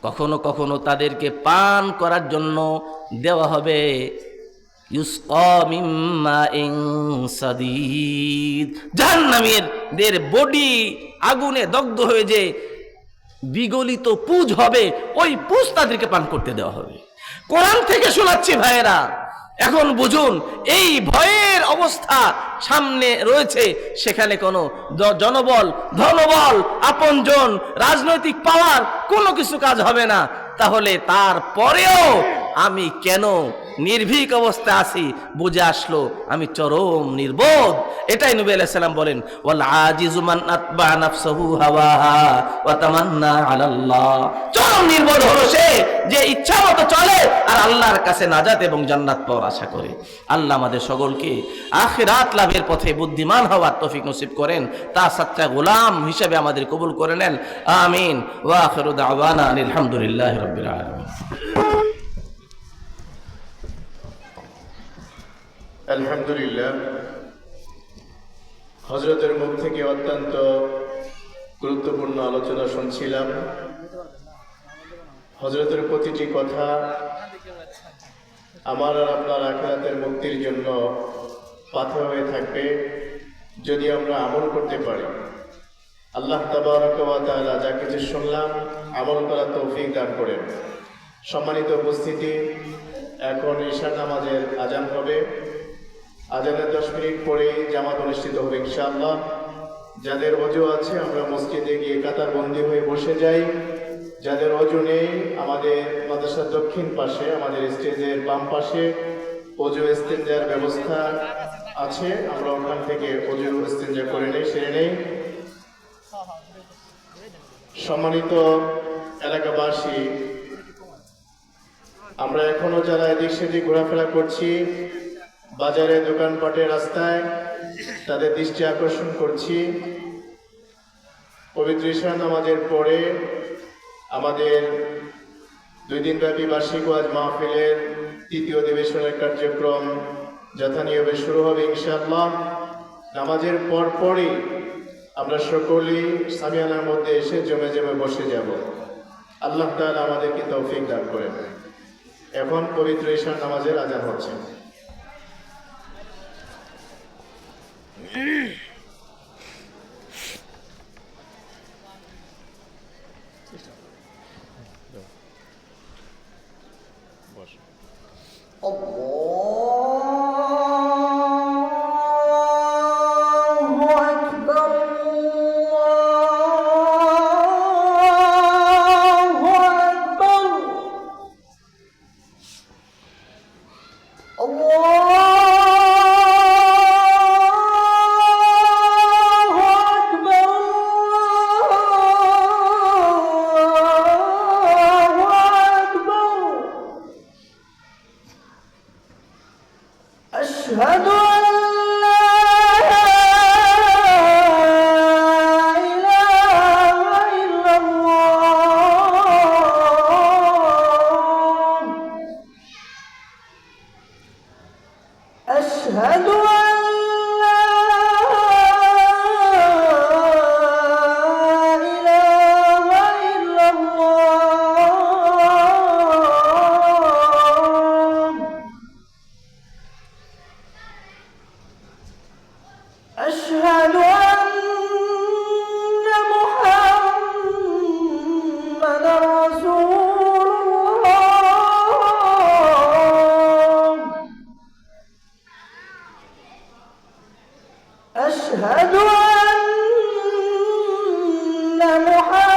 কখনো কখনো তাদেরকে পান করার জন্য দেওয়া হবে ইউসকা মিন মাইন সাদীদ, জাহান্নামীদের বডি আগুনে দগ্ধ হয়ে যে বিগলিত পুজ হবে, ওই পুজ তাদেরকে পান করতে দেওয়া হবে। কোরআন থেকে শোনাচ্ছি ভাইয়েরা, এখন বুঝুন এই ভয়ের অবস্থা সামনে রয়েছে। সেখানে কোনো জনবল, ধনবল, আপনজন, রাজনৈতিক পাওয়ার কোনো কিছু কাজ হবে না। তাহলে তারপরেও আমি কেন নির্ভীক অবস্থা আছি বুঝে আসলো আমি চরম নির্বোধ। এটাই নবী আলাইহিস সালাম বলেন ওয়াল আজিজু মান আতবা নাফসাহু হাওয়াহা ওয়া তামান্না আলাল্লাহ, চরম নির্বোধ হলো সে যে ইচ্ছা মতো চলে আর আল্লাহর কাছে নাজাত এবং জান্নাত পাওয়ার আশা করে। আল্লাহ আমাদের সকলকে আখিরাত লাভের পথে বুদ্ধিমান হওয়ার তৌফিক নসিব করেন, তার সাচ্চা গোলাম হিসেবে আমাদের কবুল করে নেন। আমিন। ওয়া আখিরু দাওয়ানা আলহামদুলিল্লাহি রাব্বিল আলামিন। আলহামদুলিল্লাহ, হযরতের মুখ থেকে অত্যন্ত গুরুত্বপূর্ণ আলোচনা শুনছিলাম। হযরতের প্রতিটি কথা আমার আর আপনার আখিরাতের মুক্তির জন্য পাথর হয়ে থাকবে যদি আমরা আমল করতে পারি। আল্লাহ তাবারক ওয়া তাআলা যা কিছু শুনলাম আমল করার তৌফিক দান করেন। সম্মানিত উপস্থিতি, এখন ঈশার নামাজের আজান হবে। আজানের 10 মিনিট পরেই জামাত অনুষ্ঠিত হবে ইনশাআল্লাহ। যাদের ওযু আছে আমরা মসজিদে গিয়ে কাতারবন্দি হয়ে বসে যাই। যাদের ওযু নেই আমাদের মাদ্রাসার দক্ষিণ পাশে, আমাদের স্টেজের বাম পাশে ওযু ইস্তেঞ্জার ব্যবস্থা আছে, আমরা ওখান থেকে ওযু ইস্তেঞ্জা করে নেই, সেরে নেই। সম্মানিত এলাকাবাসী, আমরা এখনো যারা এদিক সেদিক ঘোরাফেরা করছি, বাজারে, দোকানপাটে, রাস্তায়, তাদের দৃষ্টি আকর্ষণ করছি পবিত্র ঈশার নামাজের পরে আমাদের 2 দিনব্যাপী বার্ষিক ওয়াজ মাহফিলের 3য় অধিবেশনের কার্যক্রম যথানিয়মে শুরু হবে ইনশাআল্লাহ। নামাজের পরপরই আমরা সকলেই সামিয়ানার মধ্যে এসে জমে জমে বসে যাব। আল্লাহ তাআলা আমাদেরকে তৌফিক দান করেন। এখন পবিত্র ঈশার নামাজের আজান হচ্ছে। محمدا